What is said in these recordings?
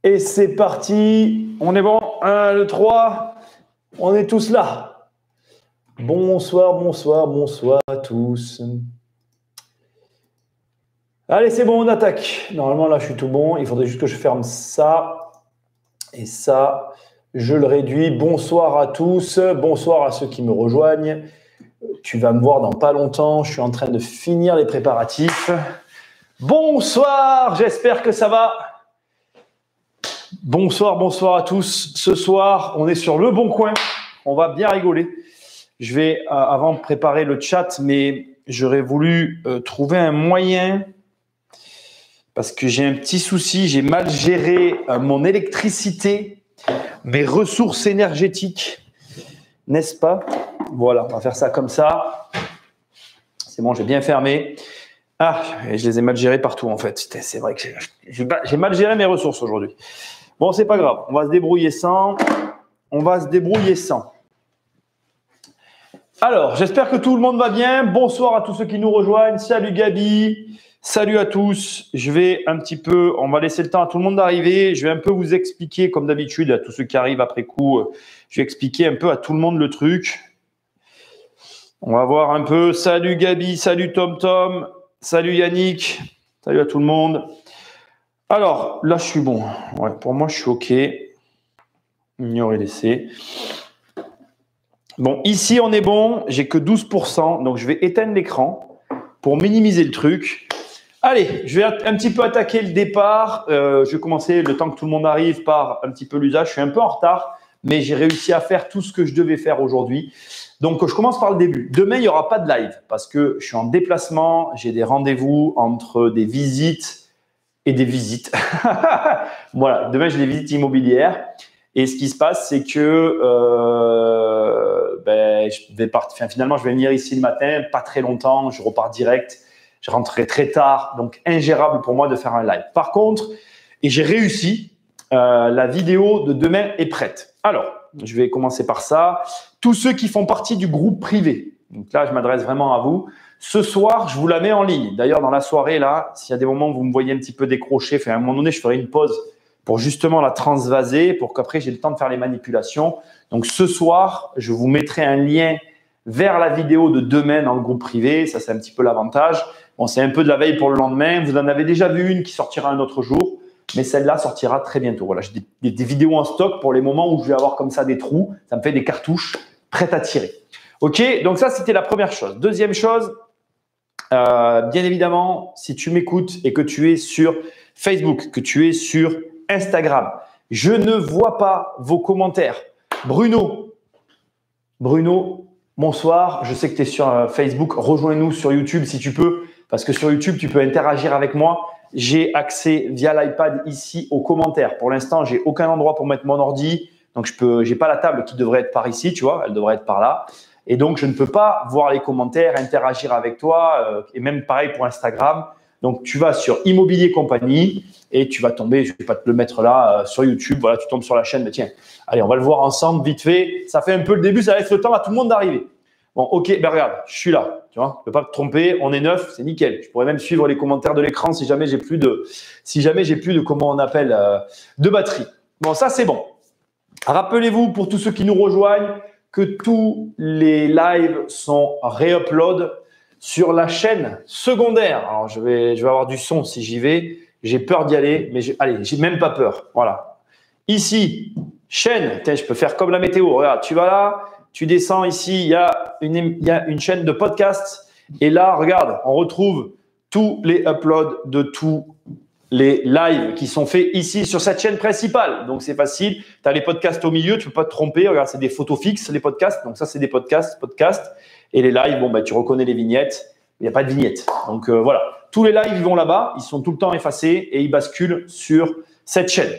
Et c'est parti. On est bon. 1, 2, 3. On est tous là. Bonsoir, bonsoir, bonsoir à tous. Allez, c'est bon, on attaque. Normalement, là, je suis tout bon. Il faudrait juste que je ferme ça. Et ça, je le réduis. Bonsoir à tous. Bonsoir à ceux qui me rejoignent. Tu vas me voir dans pas longtemps. Je suis en train de finir les préparatifs. Bonsoir, j'espère que ça va. Bonsoir, bonsoir à tous. Ce soir, on est sur Le Bon Coin. On va bien rigoler. Je vais, avant de préparer le chat, mais j'aurais voulu trouver un moyen parce que j'ai un petit souci. J'ai mal géré mon électricité, mes ressources énergétiques, n'est-ce pas? Voilà, on va faire ça comme ça. C'est bon, j'ai bien fermé. Ah, je les ai mal gérés partout en fait. C'est vrai que j'ai mal géré mes ressources aujourd'hui. Bon, c'est pas grave. On va se débrouiller sans. Alors, j'espère que tout le monde va bien. Bonsoir à tous ceux qui nous rejoignent. Salut Gabi. Salut à tous. On va laisser le temps à tout le monde d'arriver. Je vais un peu vous expliquer, comme d'habitude, à tous ceux qui arrivent après coup. Je vais expliquer un peu à tout le monde le truc. On va voir un peu. Salut Gabi. Salut Tom. Salut Yannick. Salut à tout le monde. Alors, là, je suis bon. Ouais, pour moi, je suis OK. Ignorer laisser. Bon, ici, on est bon. J'ai que 12%. Donc, je vais éteindre l'écran pour minimiser le truc. Allez, je vais un petit peu attaquer le départ. Je vais commencer, le temps que tout le monde arrive, par un petit peu l'usage. Je suis un peu en retard, mais j'ai réussi à faire tout ce que je devais faire aujourd'hui. Donc, je commence par le début. Demain, il n'y aura pas de live parce que je suis en déplacement. J'ai des rendez-vous entre des visites et des visites. Voilà, demain, j'ai des visites immobilières. Et ce qui se passe, c'est que finalement, je vais venir ici le matin, pas très longtemps, je repars direct, je rentrerai très tard, donc ingérable pour moi de faire un live. Par contre, et j'ai réussi, la vidéo de demain est prête. Alors, je vais commencer par ça. Tous ceux qui font partie du groupe privé, donc là, je m'adresse vraiment à vous. Ce soir, je vous la mets en ligne. D'ailleurs, dans la soirée, là, s'il y a des moments où vous me voyez un petit peu décroché, à un moment donné, je ferai une pause pour justement la transvaser, pour qu'après, j'ai le temps de faire les manipulations. Donc, ce soir, je vous mettrai un lien vers la vidéo de demain dans le groupe privé. Ça, c'est un petit peu l'avantage. Bon, c'est un peu de la veille pour le lendemain. Vous en avez déjà vu une qui sortira un autre jour, mais celle-là sortira très bientôt. Voilà, j'ai des vidéos en stock pour les moments où je vais avoir comme ça des trous. Ça me fait des cartouches prêtes à tirer. OK, donc ça, c'était la première chose. Deuxième chose, bien évidemment, si tu m'écoutes et que tu es sur Facebook, que tu es sur Instagram, je ne vois pas vos commentaires. Bruno, bonsoir. Je sais que tu es sur Facebook. Rejoins-nous sur YouTube si tu peux, parce que sur YouTube, tu peux interagir avec moi. J'ai accès via l'iPad ici aux commentaires. Pour l'instant, j'ai aucun endroit pour mettre mon ordi. Donc, j'ai pas la table qui devrait être par ici, tu vois. Elle devrait être par là. Et donc, je ne peux pas voir les commentaires, interagir avec toi. Et même pareil pour Instagram. Donc, tu vas sur Immobilier Compagnie et tu vas tomber, je ne vais pas te le mettre là, sur YouTube. Voilà, tu tombes sur la chaîne. Mais tiens, allez, on va le voir ensemble vite fait. Ça fait un peu le début, ça laisse le temps à tout le monde d'arriver. Bon, OK, ben regarde, je suis là. Tu vois, je ne peux pas te tromper. On est 9, c'est nickel. Je pourrais même suivre les commentaires de l'écran si jamais j'ai plus de comment on appelle, de batterie. Bon, ça, c'est bon. Rappelez-vous, pour tous ceux qui nous rejoignent, que tous les lives sont réupload sur la chaîne secondaire. Alors, je vais avoir du son si j'y vais. J'ai peur d'y aller, mais j'ai même pas peur. Voilà. Ici, chaîne. Tiens, je peux faire comme la météo. Regarde, tu vas là, tu descends ici, il y a une chaîne de podcast. Et là, regarde, on retrouve tous les uploads de tous les lives qui sont faits ici sur cette chaîne principale. Donc, c'est facile. Tu as les podcasts au milieu, tu ne peux pas te tromper. Regarde, c'est des photos fixes, les podcasts. Donc, ça, c'est des podcasts. Et les lives, bon, tu reconnais les vignettes. Il n'y a pas de vignettes. Donc, voilà. Tous les lives, ils vont là-bas. Ils sont tout le temps effacés et ils basculent sur cette chaîne.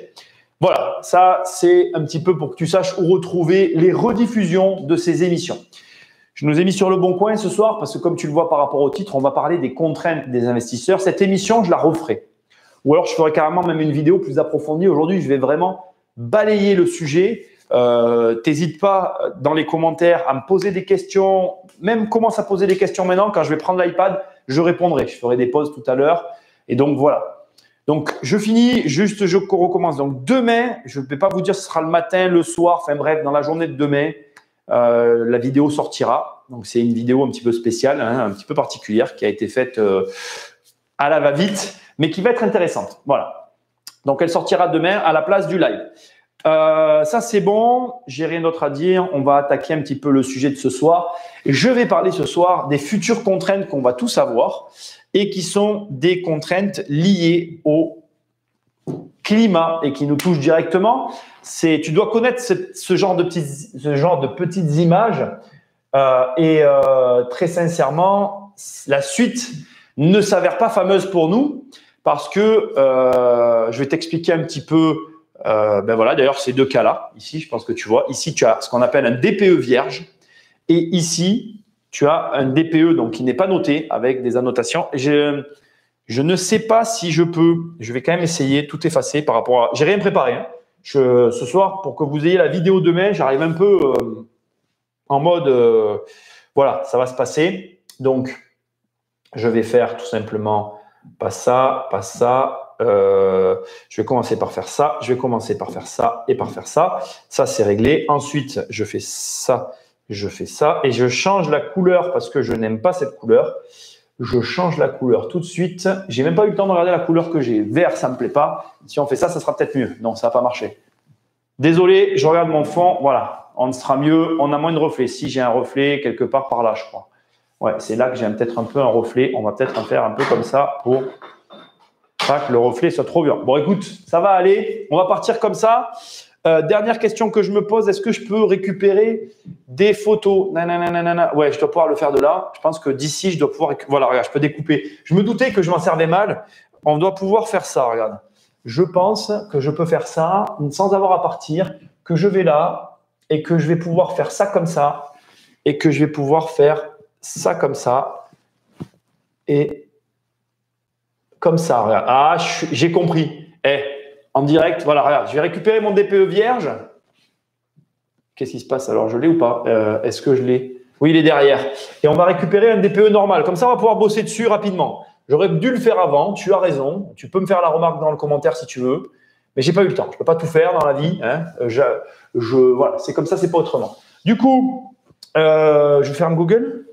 Voilà. Ça, c'est un petit peu pour que tu saches où retrouver les rediffusions de ces émissions. Je nous ai mis sur Le Bon Coin ce soir parce que, comme tu le vois par rapport au titre, on va parler des contraintes des investisseurs. Cette émission, je la referai. Ou alors, je ferai carrément même une vidéo plus approfondie. Aujourd'hui, je vais vraiment balayer le sujet. T'hésites pas dans les commentaires à me poser des questions. Même commence à poser des questions maintenant. Quand je vais prendre l'iPad, je répondrai. Je ferai des pauses tout à l'heure. Et donc, voilà. Donc, je finis, juste je recommence. Donc, demain, je ne vais pas vous dire ce sera le matin, le soir, enfin bref, dans la journée de demain, la vidéo sortira. Donc, c'est une vidéo un petit peu spéciale, hein, un petit peu particulière qui a été faite à la va-vite, mais qui va être intéressante. Voilà. Donc, elle sortira demain à la place du live. Ça, c'est bon. J'ai rien d'autre à dire. On va attaquer un petit peu le sujet de ce soir. Je vais parler ce soir des futures contraintes qu'on va tous avoir et qui sont des contraintes liées au climat et qui nous touchent directement. Tu dois connaître ce genre de petites images très sincèrement, la suite ne s'avère pas fameuse pour nous parce que je vais t'expliquer un petit peu. Ben voilà, d'ailleurs, ces deux cas-là, ici, je pense que tu vois, ici, tu as ce qu'on appelle un DPE vierge et ici, tu as un DPE donc, qui n'est pas noté avec des annotations. Je ne sais pas si je peux, je vais quand même essayer tout effacer par rapport à… J'ai rien préparé. Hein. Ce soir, pour que vous ayez la vidéo demain, j'arrive un peu en mode, voilà, ça va se passer. Donc, je vais faire tout simplement pas ça, pas ça. Je vais commencer par faire ça. Je vais commencer par faire ça et par faire ça. Ça, c'est réglé. Ensuite, je fais ça, je fais ça. Et je change la couleur parce que je n'aime pas cette couleur. Je change la couleur tout de suite. J'ai même pas eu le temps de regarder la couleur que j'ai. Vert, ça me plaît pas. Si on fait ça, ça sera peut-être mieux. Non, ça va pas marcher. Désolé, je regarde mon fond. Voilà, on sera mieux. On a moins de reflets. Si j'ai un reflet quelque part par là, je crois. Ouais, c'est là que j'ai peut-être un peu un reflet. On va peut-être en faire un peu comme ça pour pas que le reflet soit trop dur. Bon, écoute, ça va aller. On va partir comme ça. Dernière question que je me pose, est-ce que je peux récupérer des photos? Nanana. Ouais, je dois pouvoir le faire de là. Je pense que d'ici, je dois pouvoir… Voilà, regarde, je peux découper. Je me doutais que je m'en servais mal. On doit pouvoir faire ça, regarde. Je pense que je peux faire ça sans avoir à partir, que je vais là et que je vais pouvoir faire ça comme ça et que je vais pouvoir faire ça comme ça et comme ça. Regarde. Ah, j'ai compris. En direct, voilà, regarde, je vais récupérer mon DPE vierge. Qu'est-ce qui se passe alors? Je l'ai ou pas? Est-ce que je l'ai? Oui, il est derrière. Et on va récupérer un DPE normal. Comme ça, on va pouvoir bosser dessus rapidement. J'aurais dû le faire avant. Tu as raison. Tu peux me faire la remarque dans le commentaire si tu veux. Mais j'ai pas eu le temps. Je peux pas tout faire dans la vie. Hein. Voilà, c'est comme ça, c'est pas autrement. Du coup, je ferme Google.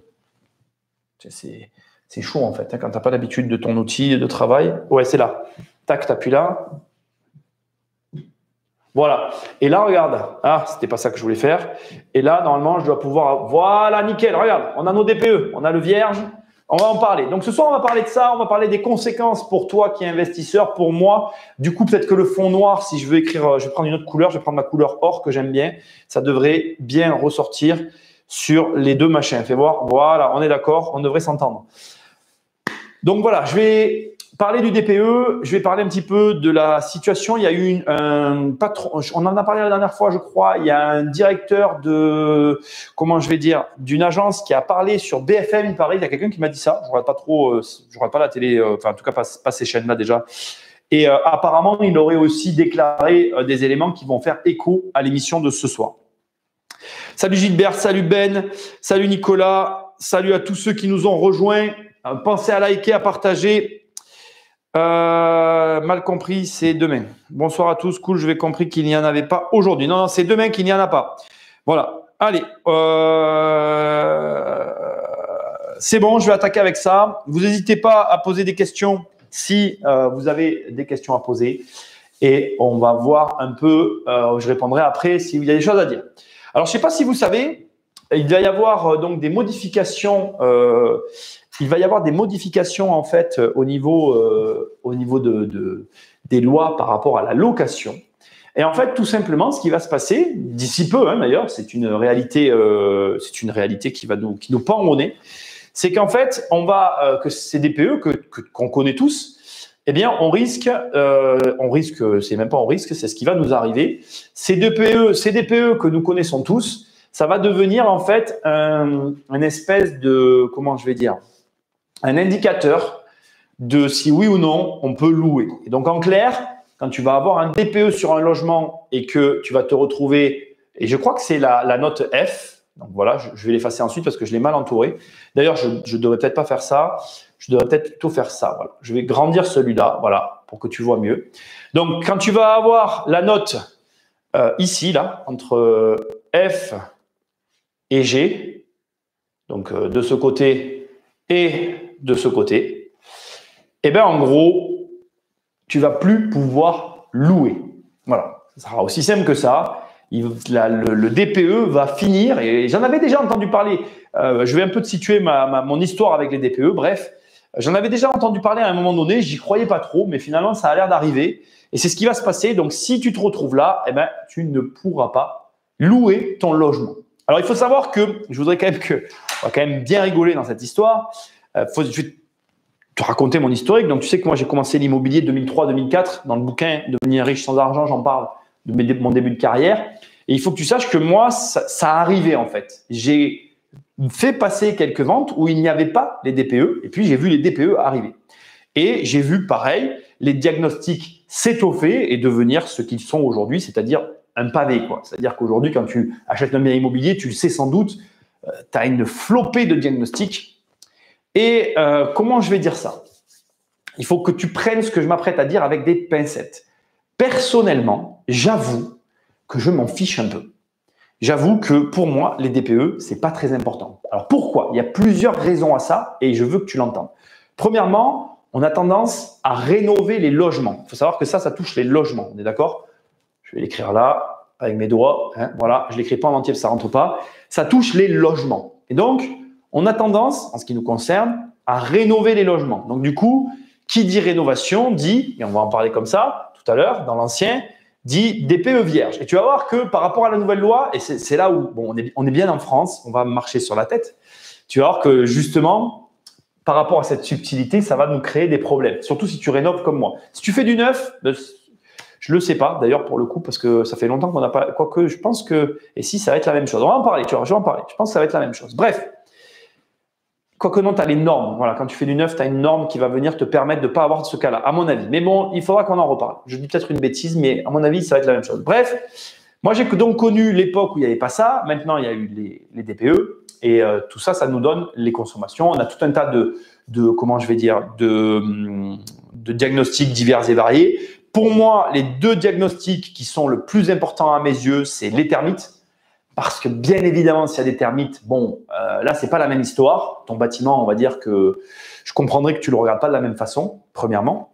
C'est chaud en fait, hein, quand tu n'as pas l'habitude de ton outil de travail. Ouais, c'est là. Tac, tu appuies là. Voilà. Et là, regarde. Ah, c'était pas ça que je voulais faire. Et là, normalement, je dois pouvoir… Voilà, nickel. Regarde, on a nos DPE. On a le vierge. On va en parler. Donc, ce soir, on va parler de ça. On va parler des conséquences pour toi qui es investisseur, pour moi. Du coup, peut-être que le fond noir, si je veux écrire, je vais prendre une autre couleur. Je vais prendre ma couleur or que j'aime bien. Ça devrait bien ressortir sur les deux machins. Fais voir. Voilà, on est d'accord. On devrait s'entendre. Donc voilà, je vais parler du DPE, je vais parler un petit peu de la situation. Il y a eu un patron, on en a parlé la dernière fois, je crois. Il y a un directeur de, comment je vais dire, d'une agence qui a parlé sur BFM, il paraît. Il y a quelqu'un qui m'a dit ça. Je regarde pas trop, je regarde pas la télé, enfin en tout cas pas ces chaînes-là déjà. Et apparemment, il aurait aussi déclaré des éléments qui vont faire écho à l'émission de ce soir. Salut Gilbert, salut Ben, salut Nicolas, salut à tous ceux qui nous ont rejoints. Pensez à liker, à partager. Mal compris, c'est demain. Bonsoir à tous. Cool, je vais compris qu'il n'y en avait pas aujourd'hui. Non, c'est demain qu'il n'y en a pas. Voilà. Allez. C'est bon, je vais attaquer avec ça. Vous n'hésitez pas à poser des questions si vous avez des questions à poser. Et on va voir un peu, je répondrai après s'il y a des choses à dire. Alors, je ne sais pas si vous savez, il va y avoir donc des modifications. Il va y avoir des modifications en fait au niveau des lois par rapport à la location. Et en fait, tout simplement, ce qui va se passer d'ici peu, hein, d'ailleurs, c'est une réalité qui nous pend au nez. C'est qu'en fait, on va que ces DPE qu'on connaît tous, eh bien, on risque, c'est même pas on risque, c'est ce qui va nous arriver. Ces DPE que nous connaissons tous, ça va devenir en fait un espèce de, comment je vais dire, un indicateur de si oui ou non on peut louer. Et donc en clair, quand tu vas avoir un DPE sur un logement et que tu vas te retrouver, et je crois que c'est la note F, donc voilà, je vais l'effacer ensuite parce que je l'ai mal entouré. D'ailleurs, je ne devrais peut-être pas faire ça, je devrais peut-être plutôt faire ça. Voilà. Je vais grandir celui-là, voilà. pour que tu vois mieux. Donc, quand tu vas avoir la note ici, là, entre F et G, donc de ce côté et de ce côté, eh bien, en gros, tu vas plus pouvoir louer. Voilà, ça sera aussi simple que ça. Le DPE va finir, et j'en avais déjà entendu parler. Je vais un peu te situer mon histoire avec les DPE. Bref, j'en avais déjà entendu parler à un moment donné. J'y croyais pas trop, mais finalement, ça a l'air d'arriver. Et c'est ce qui va se passer. Donc, si tu te retrouves là, eh ben, tu ne pourras pas louer ton logement. Alors, il faut savoir que je voudrais quand même on va quand même bien rigoler dans cette histoire. Je vais te raconter mon historique. Donc, tu sais que moi, j'ai commencé l'immobilier 2003-2004. Dans le bouquin Devenir riche sans argent, j'en parle de mon début de carrière. Et il faut que tu saches que moi, ça arrivait en fait. J'ai fait passer quelques ventes où il n'y avait pas les DPE et puis j'ai vu les DPE arriver. Et j'ai vu pareil, les diagnostics s'étoffer et devenir ce qu'ils sont aujourd'hui, c'est-à-dire un pavé, quoi. C'est-à-dire qu'aujourd'hui, quand tu achètes un bien immobilier, tu le sais sans doute, tu as une flopée de diagnostics. Et comment je vais dire ça? Il faut que tu prennes ce que je m'apprête à dire avec des pincettes. Personnellement, j'avoue que je m'en fiche un peu. J'avoue que pour moi, les DPE, c'est pas très important. Alors pourquoi? Il y a plusieurs raisons à ça et je veux que tu l'entendes. Premièrement, on a tendance à rénover les logements. Il faut savoir que ça touche les logements. On est d'accord? Je vais l'écrire là avec mes doigts. Hein, voilà, je l'écris pas en entier, ça rentre pas. Ça touche les logements. Et donc, on a tendance, en ce qui nous concerne, à rénover les logements. Donc du coup, qui dit rénovation dit, et on va en parler comme ça tout à l'heure, dans l'ancien, dit DPE vierge. Et tu vas voir que par rapport à la nouvelle loi, et c'est là où bon, on est bien en France, on va marcher sur la tête, tu vas voir que justement, par rapport à cette subtilité, ça va nous créer des problèmes. Surtout si tu rénoves comme moi. Si tu fais du neuf, je le sais pas d'ailleurs pour le coup, parce que ça fait longtemps qu'on n'a pas… Quoique je pense que… Et si, ça va être la même chose. On va en parler, tu vois, je vais en parler. Je pense que ça va être la même chose. Bref. Quoique non, tu as les normes. Voilà, quand tu fais du neuf, tu as une norme qui va venir te permettre de ne pas avoir ce cas-là, à mon avis. Mais bon, il faudra qu'on en reparle. Je dis peut-être une bêtise, mais à mon avis, ça va être la même chose. Bref, moi, j'ai donc connu l'époque où il n'y avait pas ça. Maintenant, il y a eu les DPE. Et tout ça, ça nous donne les consommations. On a tout un tas comment je vais dire, de diagnostics divers et variés. Pour moi, les deux diagnostics qui sont le plus importants à mes yeux, c'est les termites. Parce que bien évidemment, s'il y a des termites, bon, là, c'est pas la même histoire. Ton bâtiment, on va dire que je comprendrais que tu le regardes pas de la même façon, premièrement.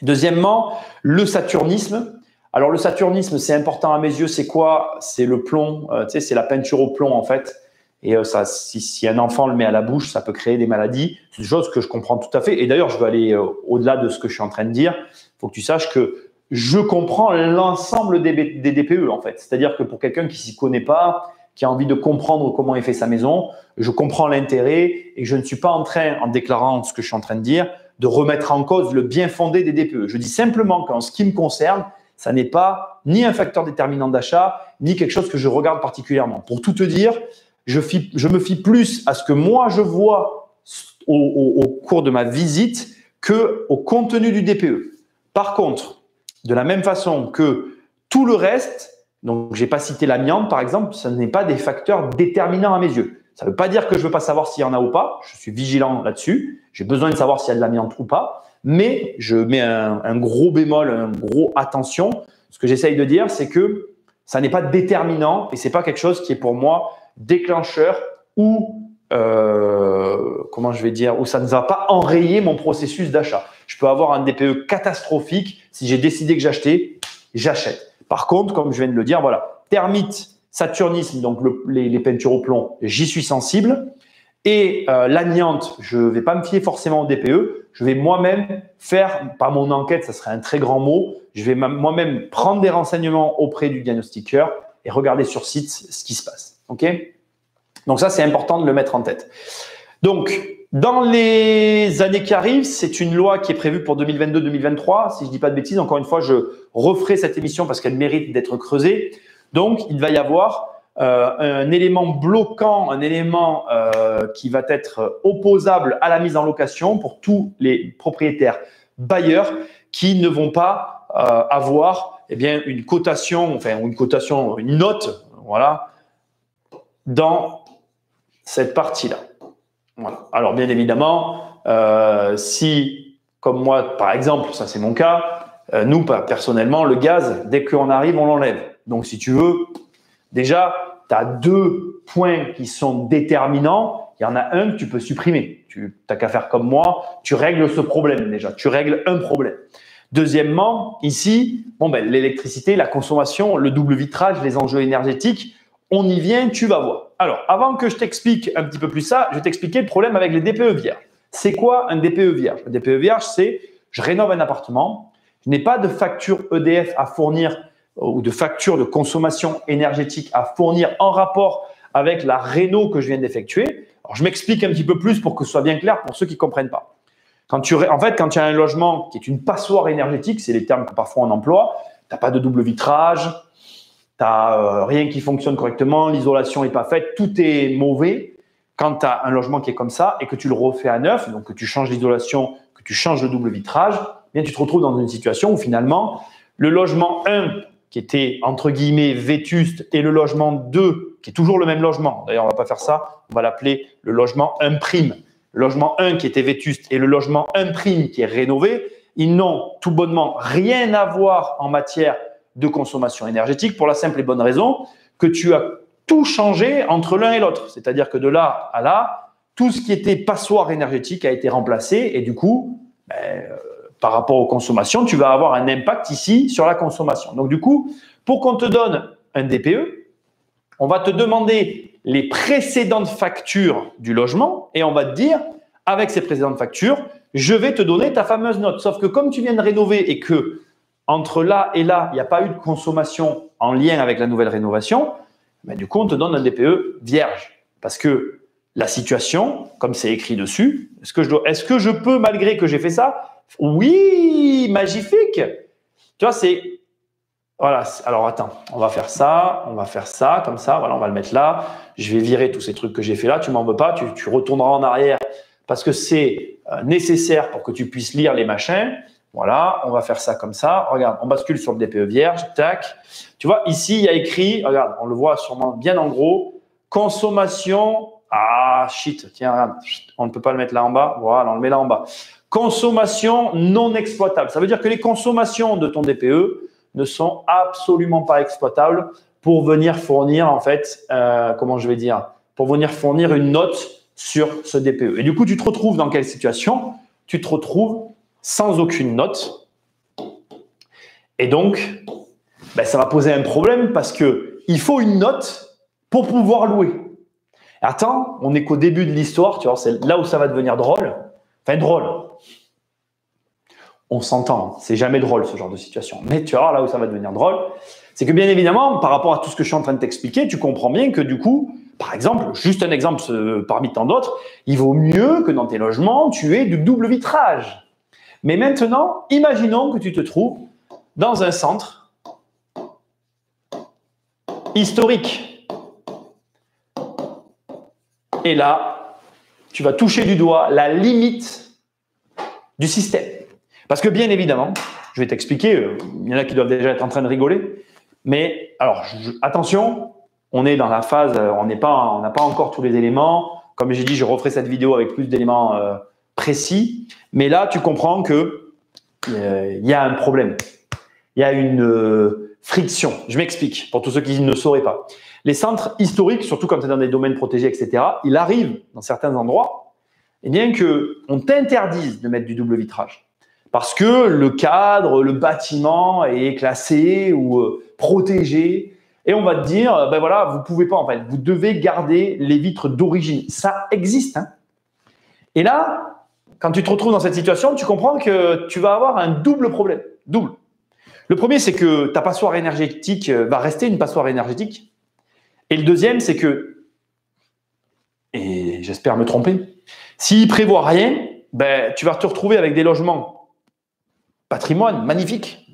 Deuxièmement, le saturnisme. Alors, le saturnisme, c'est important à mes yeux. C'est quoi? C'est le plomb. Tu sais, c'est la peinture au plomb, en fait. Et ça, si un enfant le met à la bouche, ça peut créer des maladies. C'est des choses que je comprends tout à fait. Et d'ailleurs, je veux aller au-delà de ce que je suis en train de dire. Il faut que tu saches que je comprends l'ensemble des DPE en fait. C'est-à-dire que pour quelqu'un qui s'y connaît pas, qui a envie de comprendre comment est fait sa maison, je comprends l'intérêt et je ne suis pas en train, en déclarant ce que je suis en train de dire, de remettre en cause le bien fondé des DPE. Je dis simplement qu'en ce qui me concerne, ça n'est pas ni un facteur déterminant d'achat, ni quelque chose que je regarde particulièrement. Pour tout te dire, je me fie plus à ce que moi je vois au cours de ma visite qu'au contenu du DPE. Par contre, de la même façon que tout le reste, donc je n'ai pas cité l'amiante par exemple, ce n'est pas des facteurs déterminants à mes yeux. Ça ne veut pas dire que je ne veux pas savoir s'il y en a ou pas, je suis vigilant là-dessus, j'ai besoin de savoir s'il y a de l'amiante ou pas, mais je mets un gros bémol, un gros attention. Ce que j'essaye de dire, c'est que ça n'est pas déterminant et ce n'est pas quelque chose qui est pour moi déclencheur ou comment je vais dire, où ça ne va pas enrayer mon processus d'achat. Je peux avoir un DPE catastrophique. Si j'ai décidé que j'achetais, j'achète. Par contre, comme je viens de le dire, voilà, termites, saturnisme, donc les peintures au plomb, j'y suis sensible. Et l'amiante, je ne vais pas me fier forcément au DPE. Je vais moi-même faire, pas mon enquête, ça serait un très grand mot, je vais moi-même prendre des renseignements auprès du diagnostiqueur et regarder sur site ce qui se passe. OK ? Donc ça, c'est important de le mettre en tête. Donc, dans les années qui arrivent, c'est une loi qui est prévue pour 2022-2023. Si je dis pas de bêtises, encore une fois, je referai cette émission parce qu'elle mérite d'être creusée. Donc, il va y avoir un élément bloquant, un élément qui va être opposable à la mise en location pour tous les propriétaires bailleurs qui ne vont pas avoir une cotation, une note, voilà, dans cette partie-là. Voilà. Alors, bien évidemment, si comme moi, par exemple, ça c'est mon cas, nous, personnellement, le gaz, dès qu'on arrive, on l'enlève. Donc, si tu veux, déjà, tu as 2 points qui sont déterminants. Il y en a un que tu peux supprimer. Tu n'as qu'à faire comme moi, tu règles ce problème déjà. Tu règles un problème. Deuxièmement, ici, l'électricité, la consommation, le double vitrage, les enjeux énergétiques, on y vient, tu vas voir. Alors, avant que je t'explique un petit peu plus ça, je vais t'expliquer le problème avec les DPE vierges. C'est quoi un DPE vierge? Un DPE vierge, c'est je rénove un appartement, je n'ai pas de facture EDF à fournir ou de facture de consommation énergétique à fournir en rapport avec la réno que je viens d'effectuer. Alors, je m'explique un petit peu plus pour que ce soit bien clair pour ceux qui ne comprennent pas. En fait, quand tu as un logement qui est une passoire énergétique, c'est les termes que parfois on emploie, tu n'as pas de double vitrage, tu n'as rien qui fonctionne correctement, l'isolation n'est pas faite, tout est mauvais. Quand tu as un logement qui est comme ça et que tu le refais à neuf, donc que tu changes l'isolation, que tu changes le double vitrage, bien tu te retrouves dans une situation où finalement, le logement 1 qui était entre guillemets vétuste et le logement 2 qui est toujours le même logement, d'ailleurs on ne va pas faire ça, on va l'appeler le logement 1'. Le logement 1 qui était vétuste et le logement 1' qui est rénové, ils n'ont tout bonnement rien à voir en matière de consommation énergétique pour la simple et bonne raison que tu as tout changé entre l'un et l'autre. C'est-à-dire que de là à là, tout ce qui était passoire énergétique a été remplacé et du coup, par rapport aux consommations, tu vas avoir un impact ici sur la consommation. Donc du coup, pour qu'on te donne un DPE, on va te demander les précédentes factures du logement et on va te dire, avec ces précédentes factures, je vais te donner ta fameuse note. Sauf que comme tu viens de rénover et que entre là et là, il n'y a pas eu de consommation en lien avec la nouvelle rénovation, du coup, on te donne un DPE vierge. Parce que la situation, comme c'est écrit dessus, est-ce que je peux, malgré que j'ai fait ça? Oui, magnifique. Tu vois, c'est… Voilà, alors attends, on va faire ça, comme ça, voilà, on va le mettre là. Je vais virer tous ces trucs que j'ai fait là, tu m'en veux pas, tu retourneras en arrière parce que c'est nécessaire pour que tu puisses lire les machins. Voilà, on va faire ça comme ça. Regarde, on bascule sur le DPE vierge, tac. Tu vois, ici, il y a écrit, regarde, on le voit sûrement bien en gros, consommation, ah shit, tiens, regarde, on ne peut pas le mettre là en bas, voilà, on le met là en bas. Consommation non exploitable, ça veut dire que les consommations de ton DPE ne sont absolument pas exploitables pour venir fournir, en fait, pour venir fournir une note sur ce DPE. Et du coup, tu te retrouves dans quelle situation? Tu te retrouves sans aucune note. Et donc, ça va poser un problème parce qu'il faut une note pour pouvoir louer. Attends, on n'est qu'au début de l'histoire, tu vois, c'est là où ça va devenir drôle. Enfin, drôle. On s'entend, c'est jamais drôle ce genre de situation. Mais tu vas voir là où ça va devenir drôle, c'est que bien évidemment, par rapport à tout ce que je suis en train de t'expliquer, tu comprends bien que du coup, par exemple, juste un exemple parmi tant d'autres, il vaut mieux que dans tes logements, tu aies du double vitrage. Mais maintenant, imaginons que tu te trouves dans un centre historique. Et là, tu vas toucher du doigt la limite du système. Parce que bien évidemment, je vais t'expliquer, il y en a qui doivent déjà être en train de rigoler, mais alors attention, on est dans la phase, on n'a pas encore tous les éléments. Comme j'ai dit, je referai cette vidéo avec plus d'éléments précis, mais là, tu comprends que il y a un problème, il y a une friction. Je m'explique pour tous ceux qui ne sauraient pas. Les centres historiques, surtout quand tu es dans des domaines protégés, etc., il arrive dans certains endroits, eh bien qu'on t'interdise de mettre du double vitrage. Parce que le cadre, le bâtiment est classé ou protégé. Et on va te dire, voilà, vous ne pouvez pas, en fait, vous devez garder les vitres d'origine. Ça existe. Hein. Et là, quand tu te retrouves dans cette situation, tu comprends que tu vas avoir un double problème. Double. Le premier, c'est que ta passoire énergétique va rester une passoire énergétique. Et le deuxième, c'est que, et j'espère me tromper, s'il ne prévoit rien, tu vas te retrouver avec des logements patrimoine, magnifique,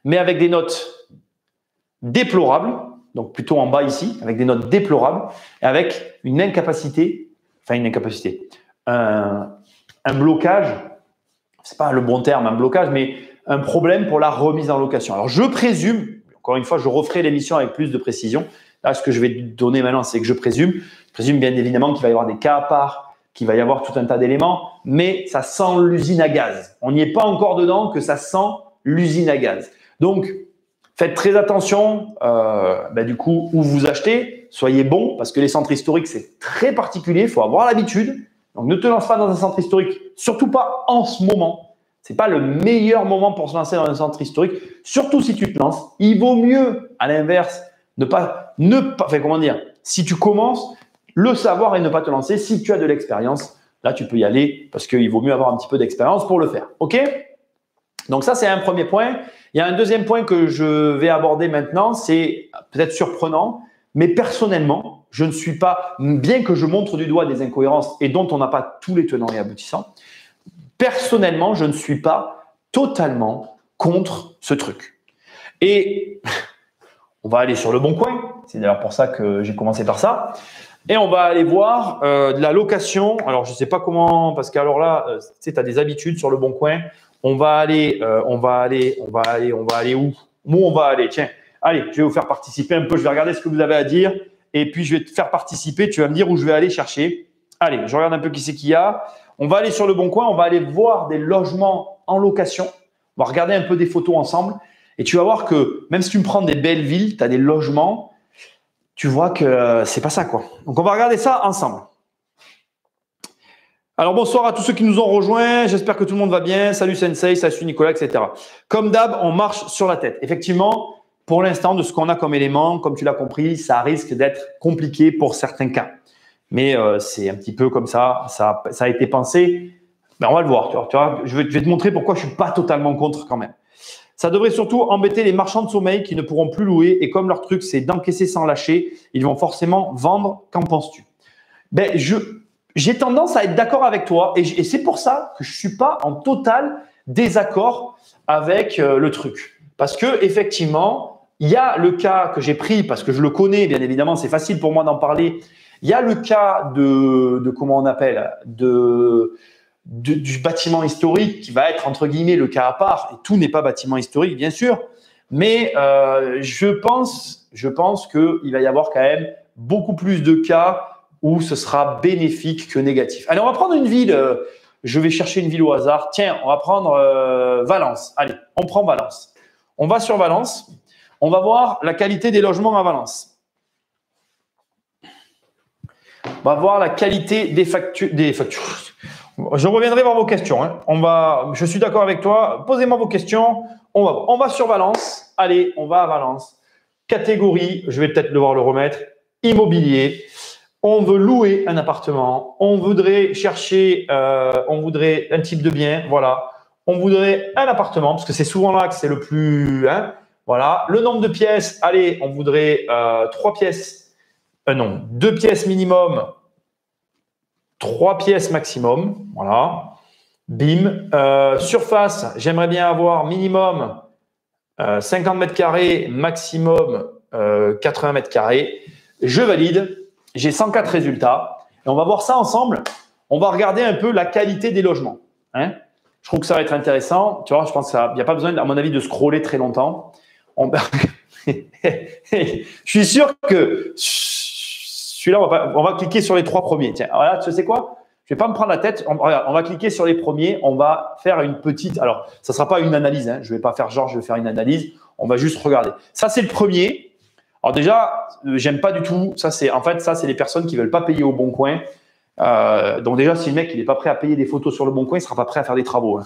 mais avec des notes déplorables, donc plutôt en bas ici, avec des notes déplorables, et avec une incapacité, un blocage, c'est pas le bon terme, un blocage, mais un problème pour la remise en location. Alors je présume, encore une fois, je referai l'émission avec plus de précision. Là, ce que je vais te donner maintenant, c'est que je présume bien évidemment qu'il va y avoir des cas à part, qu'il va y avoir tout un tas d'éléments, mais ça sent l'usine à gaz. On n'y est pas encore dedans que ça sent l'usine à gaz. Donc, faites très attention du coup où vous achetez. Soyez bon parce que les centres historiques, c'est très particulier. Il faut avoir l'habitude. Donc, ne te lance pas dans un centre historique, surtout pas en ce moment. Ce n'est pas le meilleur moment pour se lancer dans un centre historique, surtout si tu te lances. Il vaut mieux, à l'inverse, si tu commences, le savoir et ne pas te lancer. Si tu as de l'expérience, là, tu peux y aller parce qu'il vaut mieux avoir un petit peu d'expérience pour le faire. OK? Donc, ça, c'est un premier point. Il y a un deuxième point que je vais aborder maintenant. C'est peut-être surprenant, mais personnellement, je ne suis pas, bien que je montre du doigt des incohérences et dont on n'a pas tous les tenants et aboutissants, personnellement, je ne suis pas totalement contre ce truc. Et on va aller sur Le Bon Coin. C'est d'ailleurs pour ça que j'ai commencé par ça. Et on va aller voir de la location. Alors, je ne sais pas comment, parce qu'alors là, tu sais, tu as des habitudes sur Le Bon Coin. On va aller où? Où on va aller? Tiens, allez, je vais vous faire participer un peu. Je vais regarder ce que vous avez à dire. Et puis, je vais te faire participer. Tu vas me dire où je vais aller chercher. Allez, je regarde un peu qui c'est qu'il y a. On va aller sur Le Bon Coin. On va aller voir des logements en location. On va regarder un peu des photos ensemble. Et tu vas voir que même si tu me prends des belles villes, tu as des logements, tu vois que c'est pas ça, quoi. Donc, on va regarder ça ensemble. Alors, bonsoir à tous ceux qui nous ont rejoints. J'espère que tout le monde va bien. Salut Sensei, salut Nicolas, etc. Comme d'hab, on marche sur la tête. Effectivement, pour l'instant, de ce qu'on a comme élément, comme tu l'as compris, ça risque d'être compliqué pour certains cas. Mais c'est un petit peu comme ça. Ça a été pensé. Ben, on va le voir. Tu vois, je vais te montrer pourquoi je ne suis pas totalement contre quand même. Ça devrait surtout embêter les marchands de sommeil qui ne pourront plus louer. Et comme leur truc, c'est d'encaisser sans lâcher, ils vont forcément vendre. Qu'en penses-tu? Ben, j'ai tendance à être d'accord avec toi et c'est pour ça que je ne suis pas en total désaccord avec le truc. Parce que effectivement, il y a le cas que j'ai pris parce que je le connais, bien évidemment, c'est facile pour moi d'en parler. Il y a le cas de comment on appelle, du bâtiment historique qui va être entre guillemets le cas à part. Et tout n'est pas bâtiment historique, bien sûr. Mais je pense qu'il va y avoir quand même beaucoup plus de cas où ce sera bénéfique que négatif. Allez, on va prendre une ville. Je vais chercher une ville au hasard. Tiens, on va prendre Valence. Allez, on prend Valence. On va sur Valence. On va voir la qualité des logements à Valence. On va voir la qualité des factures. Je reviendrai voir vos questions. Hein. Je suis d'accord avec toi. Posez-moi vos questions. On va sur Valence. Allez, on va à Valence. Catégorie, je vais peut-être devoir le remettre. Immobilier. On veut louer un appartement. On voudrait chercher, on voudrait un type de bien. Voilà. On voudrait un appartement parce que c'est souvent là que c'est le plus. Hein, voilà. Le nombre de pièces. Allez, on voudrait 3 pièces. Non, 2 pièces minimum. 3 pièces maximum. Voilà. Bim. Surface, j'aimerais bien avoir minimum 50 mètres carrés, maximum 80 mètres carrés. Je valide. J'ai 104 résultats. Et on va voir ça ensemble. On va regarder un peu la qualité des logements. Hein, je trouve que ça va être intéressant. Tu vois, je pense qu'il n'y a pas besoin, à mon avis, de scroller très longtemps. Je suis sûr que celui-là, on va cliquer sur les 3 premiers. Tiens, voilà, tu sais quoi? Je ne vais pas me prendre la tête. On va cliquer sur les premiers. On va faire une petite… Alors, ça ne sera pas une analyse. Hein, je ne vais pas faire genre, je vais faire une analyse. On va juste regarder. Ça, c'est le premier. Alors déjà, j'aime pas du tout. Ça, c'est les personnes qui veulent pas payer au Bon Coin. Donc déjà, si le mec il est pas prêt à payer des photos sur le Bon Coin, il sera pas prêt à faire des travaux. Hein.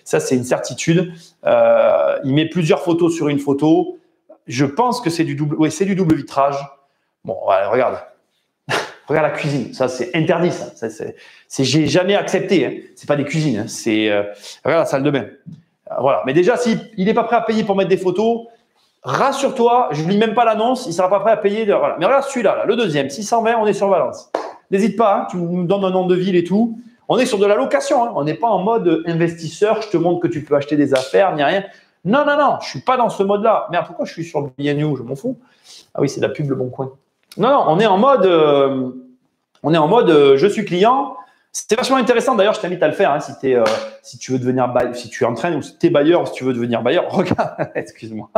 Ça, c'est une certitude. Il met plusieurs photos sur une photo. Je pense que c'est du double. Oui, c'est du double vitrage. Bon, voilà, regarde. Regarde la cuisine. Ça, c'est interdit. Ça, j'ai jamais accepté. Hein. C'est pas des cuisines. Hein. Regarde la salle de bain. Voilà. Mais déjà, s'il n'est pas prêt à payer pour mettre des photos. Rassure-toi, je ne lis même pas l'annonce, il ne sera pas prêt à payer. Voilà. Mais regarde celui-là, là, le deuxième, 620, on est sur Valence. N'hésite pas, hein, tu me donnes un nom de ville et tout. On est sur de la location, hein. On n'est pas en mode investisseur, je te montre que tu peux acheter des affaires, ni rien. Non, non, non, je ne suis pas dans ce mode-là. Merde, pourquoi je suis sur BNU? Je m'en fous. Ah oui, c'est de la pub Le Bon Coin. Non, non, on est en mode, je suis client. C'est vachement intéressant. D'ailleurs, je t'invite à le faire hein, si tu veux devenir bailleur, si tu entraînes ou si tu es bailleur, si tu veux devenir bailleur. Regarde, excuse-moi.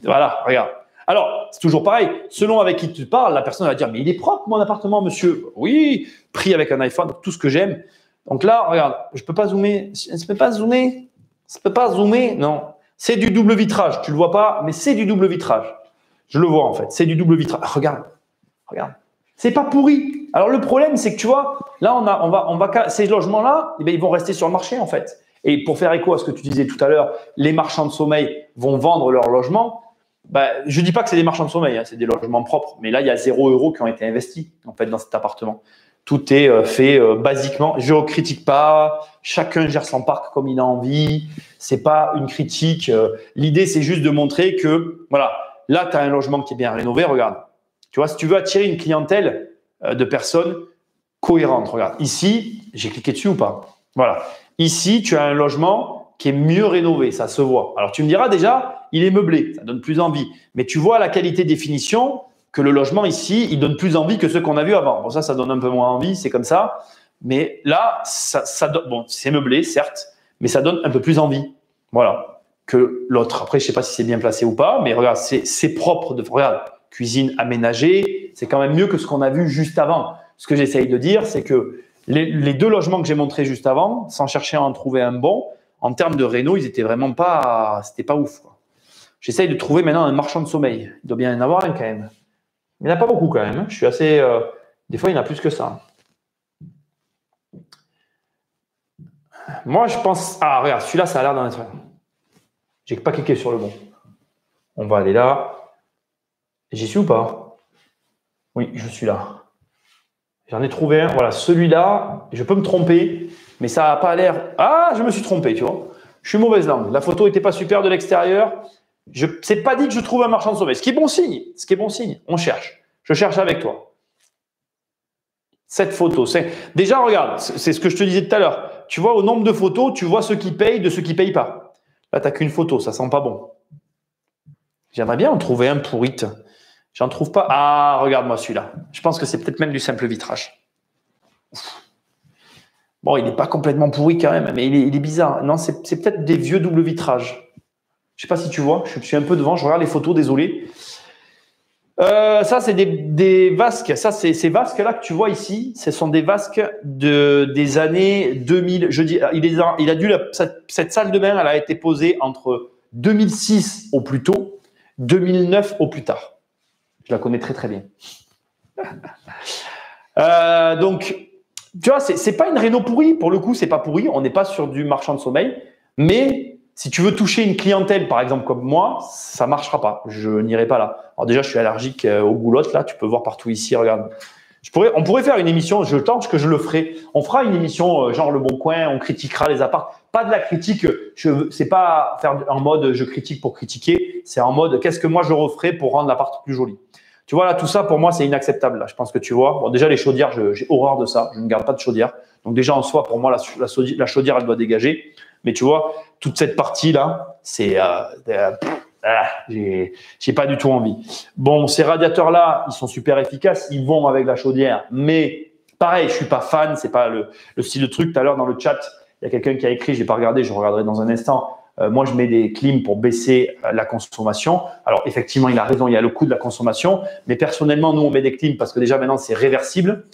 Voilà, regarde. Alors, c'est toujours pareil. Selon avec qui tu parles, la personne va dire, mais il est propre, mon appartement, monsieur. Oui, pris avec un iPhone, tout ce que j'aime. Donc là, regarde, je peux pas zoomer. Ça ne peut pas zoomer. Ça peut pas zoomer. Non. C'est du double vitrage. Tu le vois pas, mais c'est du double vitrage. Je le vois, en fait. C'est du double vitrage. Regarde. Regarde. C'est pas pourri. Alors, le problème, c'est que tu vois, là, ces logements-là, eh bien, ils vont rester sur le marché, en fait. Et pour faire écho à ce que tu disais tout à l'heure, les marchands de sommeil vont vendre leur logement. Bah, je dis pas que c'est des marchands de sommeil, hein, c'est des logements propres. Mais là, il y a 0 € qui ont été investis, en fait, dans cet appartement. Tout est fait basiquement. Je ne critique pas. Chacun gère son parc comme il a envie. C'est pas une critique. L'idée, c'est juste de montrer que, voilà, là, tu as un logement qui est bien rénové. Regarde. Tu vois, si tu veux attirer une clientèle de personnes cohérentes, regarde. Ici, j'ai cliqué dessus ou pas? Voilà. Ici, tu as un logement qui est mieux rénové. Ça se voit. Alors, tu me diras déjà, il est meublé. Ça donne plus envie. Mais tu vois la qualité des finitions que le logement ici, il donne plus envie que ceux qu'on a vus avant. Bon, ça donne un peu moins envie, c'est comme ça. Mais là, bon, c'est meublé, certes, mais ça donne un peu plus envie. Voilà. Que l'autre. Après, je ne sais pas si c'est bien placé ou pas, mais regarde, c'est propre. Regarde, cuisine aménagée, c'est quand même mieux que ce qu'on a vu juste avant. Ce que j'essaye de dire, c'est que les 2 logements que j'ai montrés juste avant, sans chercher à en trouver un bon, en termes de réno, ils étaient vraiment pas, c'était pas ouf, quoi. J'essaye de trouver maintenant un marchand de sommeil. Il doit bien y en avoir un quand même. Il n'y en a pas beaucoup quand même. Je suis assez. Des fois, il y en a plus que ça. Moi, je pense. Ah, regarde, celui-là, ça a l'air d'en être un. J'ai pas cliqué sur le bon. On va aller là. J'y suis ou pas? Oui, je suis là. J'en ai trouvé un. Voilà, celui-là, je peux me tromper, mais ça n'a pas l'air. Ah, je me suis trompé, tu vois. Je suis mauvaise langue. La photo n'était pas super de l'extérieur. C'est pas dit que je trouve un marchand de sommeil. Ce qui est bon signe. Ce qui est bon signe. On cherche. Je cherche avec toi. Cette photo, déjà, regarde, c'est ce que je te disais tout à l'heure. Tu vois, au nombre de photos, tu vois ceux qui payent de ceux qui ne payent pas. Là, tu n'as qu'une photo, ça sent pas bon. J'aimerais bien en trouver un pourrite. J'en trouve pas. Ah, regarde-moi celui-là. Je pense que c'est peut-être même du simple vitrage. Ouf. Bon, il n'est pas complètement pourri quand même, mais il est bizarre. Non, c'est peut-être des vieux double vitrages. Je ne sais pas si tu vois, je suis un peu devant, je regarde les photos, désolé. Ça, c'est des vasques. Ça, ces vasques-là que tu vois ici, ce sont des vasques des années 2000. Je dis, cette salle de bain, elle a été posée entre 2006 au plus tôt, 2009 au plus tard. Je la connais très, très bien. Donc, tu vois, c'est pas une réno pourrie. Pour le coup, c'est pas pourri. On n'est pas sur du marchand de sommeil. Mais si tu veux toucher une clientèle, par exemple, comme moi, ça marchera pas. Je n'irai pas là. Alors déjà, je suis allergique aux goulottes. Là, tu peux voir partout ici. Regarde. On pourrait faire une émission. Je tente que je le ferai. On fera une émission genre Le Bon Coin. On critiquera les apparts. Pas de la critique. C'est pas faire en mode je critique pour critiquer. C'est en mode qu'est-ce que moi je referai pour rendre l'appart plus joli. Tu vois là, tout ça pour moi c'est inacceptable. Là, je pense que tu vois. Bon, déjà les chaudières, j'ai horreur de ça. Je ne garde pas de chaudière. Donc déjà en soi, pour moi, la chaudière, elle doit dégager. Mais tu vois, toute cette partie-là, c'est j'ai pas du tout envie. Bon, ces radiateurs-là, ils sont super efficaces. Ils vont avec la chaudière. Mais pareil, je suis pas fan. C'est pas le style de truc. Tout à l'heure, dans le chat, il y a quelqu'un qui a écrit, j'ai pas regardé, je regarderai dans un instant. Moi, je mets des clims pour baisser la consommation. Alors, effectivement, il a raison, il y a le coût de la consommation. Mais personnellement, nous, on met des clims parce que déjà, maintenant, c'est réversible.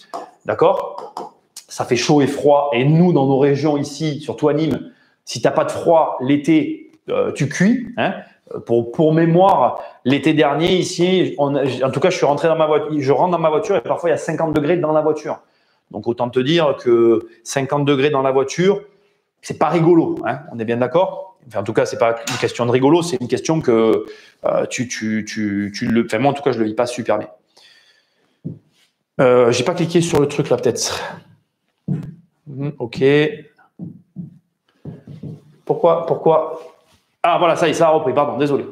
D'accord? Ça fait chaud et froid. Et nous, dans nos régions ici, surtout à Nîmes, si tu n'as pas de froid l'été, tu cuis. Hein. Pour mémoire, l'été dernier, ici, en tout cas, je rentre dans ma voiture et parfois, il y a 50 degrés dans la voiture. Donc, autant te dire que 50 degrés dans la voiture, c'est pas rigolo. Hein. On est bien d'accord? Enfin, en tout cas, c'est pas une question de rigolo, c'est une question que enfin, moi, en tout cas, je le vis pas super bien. J'ai pas cliqué sur le truc là, peut-être. Ok. Pourquoi? Ah, voilà, ça y est, ça a repris. Pardon, désolé.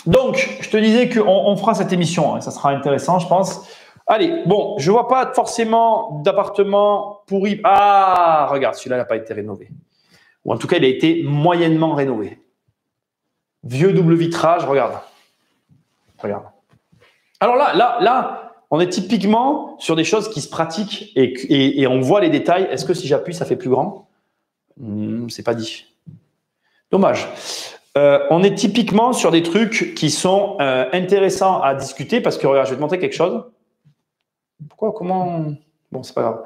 Donc, je te disais qu'on fera cette émission. Hein, ça sera intéressant, je pense. Allez, bon, je vois pas forcément d'appartement pourri. Ah, regarde, celui-là n'a pas été rénové. Ou en tout cas, il a été moyennement rénové. Vieux double vitrage, regarde. Regarde. Alors là, on est typiquement sur des choses qui se pratiquent et on voit les détails. Est-ce que si j'appuie, ça fait plus grand? C'est pas dit. Dommage. On est typiquement sur des trucs qui sont intéressants à discuter parce que, regarde, je vais te montrer quelque chose. Pourquoi? Comment? Bon, c'est pas grave.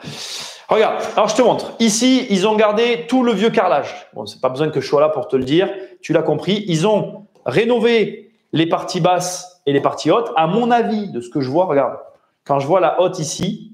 Regarde, alors je te montre. Ici, ils ont gardé tout le vieux carrelage. Bon, c'est pas besoin que je sois là pour te le dire. Tu l'as compris. Ils ont rénové les parties basses et les parties hautes. À mon avis, de ce que je vois, regarde, quand je vois la haute ici,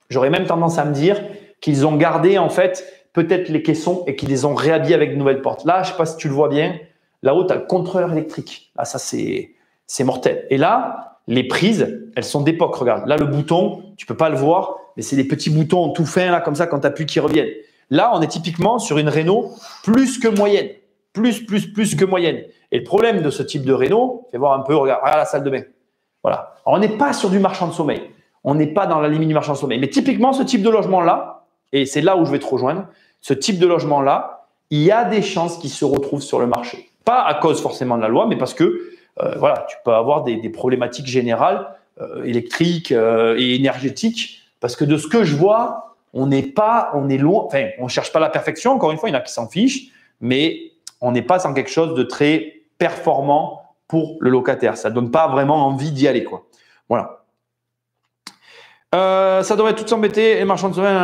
j'aurais même tendance à me dire qu'ils ont gardé en fait peut-être les caissons et qu'ils les ont réhabillés avec de nouvelles portes. Là, je sais pas si tu le vois bien. Là-haut, tu as le contrôleur électrique. Là, ça, c'est mortel. Et là, les prises, elles sont d'époque. Regarde, là, le bouton, tu peux pas le voir, mais c'est des petits boutons tout fins, là, comme ça, quand tu appuies, qui reviennent. Là, on est typiquement sur une Renault plus que moyenne. Plus que moyenne. Et le problème de ce type de Renault, fais voir un peu, regarde la salle de bain. Voilà. Alors, on n'est pas sur du marchand de sommeil. On n'est pas dans la limite du marchand de sommeil. Mais typiquement, ce type de logement-là, et c'est là où je vais te rejoindre, ce type de logement-là, il y a des chances qu'il se retrouve sur le marché. Pas à cause forcément de la loi, mais parce que voilà, tu peux avoir des problématiques générales électriques et énergétiques. Parce que de ce que je vois, on est loin. Enfin, on cherche pas la perfection. Encore une fois, il y en a qui s'en fichent, mais on n'est pas dans quelque chose de très performant pour le locataire. Ça donne pas vraiment envie d'y aller, quoi. Voilà. Ça devrait tout s'embêter. Et marchand de sommeil,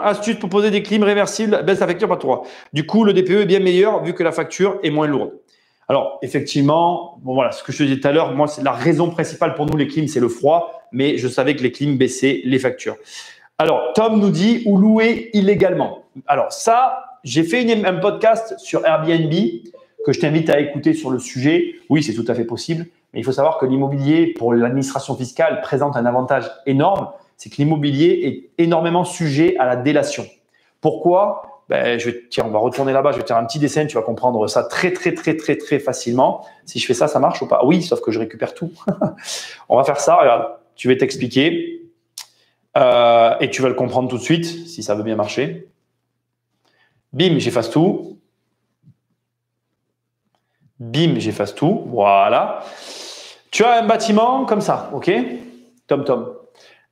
astuce pour poser des clims réversibles, baisse la facture par 3. Du coup, le DPE est bien meilleur vu que la facture est moins lourde. Alors, effectivement, bon voilà, ce que je te disais tout à l'heure, moi, c'est la raison principale pour nous, les clims, c'est le froid, mais je savais que les clims baissaient les factures. Alors, Tom nous dit ou louer illégalement. Alors ça, j'ai fait un podcast sur Airbnb que je t'invite à écouter sur le sujet. Oui, c'est tout à fait possible, mais il faut savoir que l'immobilier, pour l'administration fiscale, présente un avantage énorme, c'est que l'immobilier est énormément sujet à la délation. Pourquoi? Ben, tiens, on va retourner là-bas, je vais te faire un petit dessin, tu vas comprendre ça très facilement. Si je fais ça, ça marche ou pas? Oui, sauf que je récupère tout. On va faire ça, regarde, je vais t'expliquer et tu vas le comprendre tout de suite, si ça veut bien marcher. Bim, j'efface tout. Bim, j'efface tout. Voilà. Tu as un bâtiment comme ça, ok? Tom.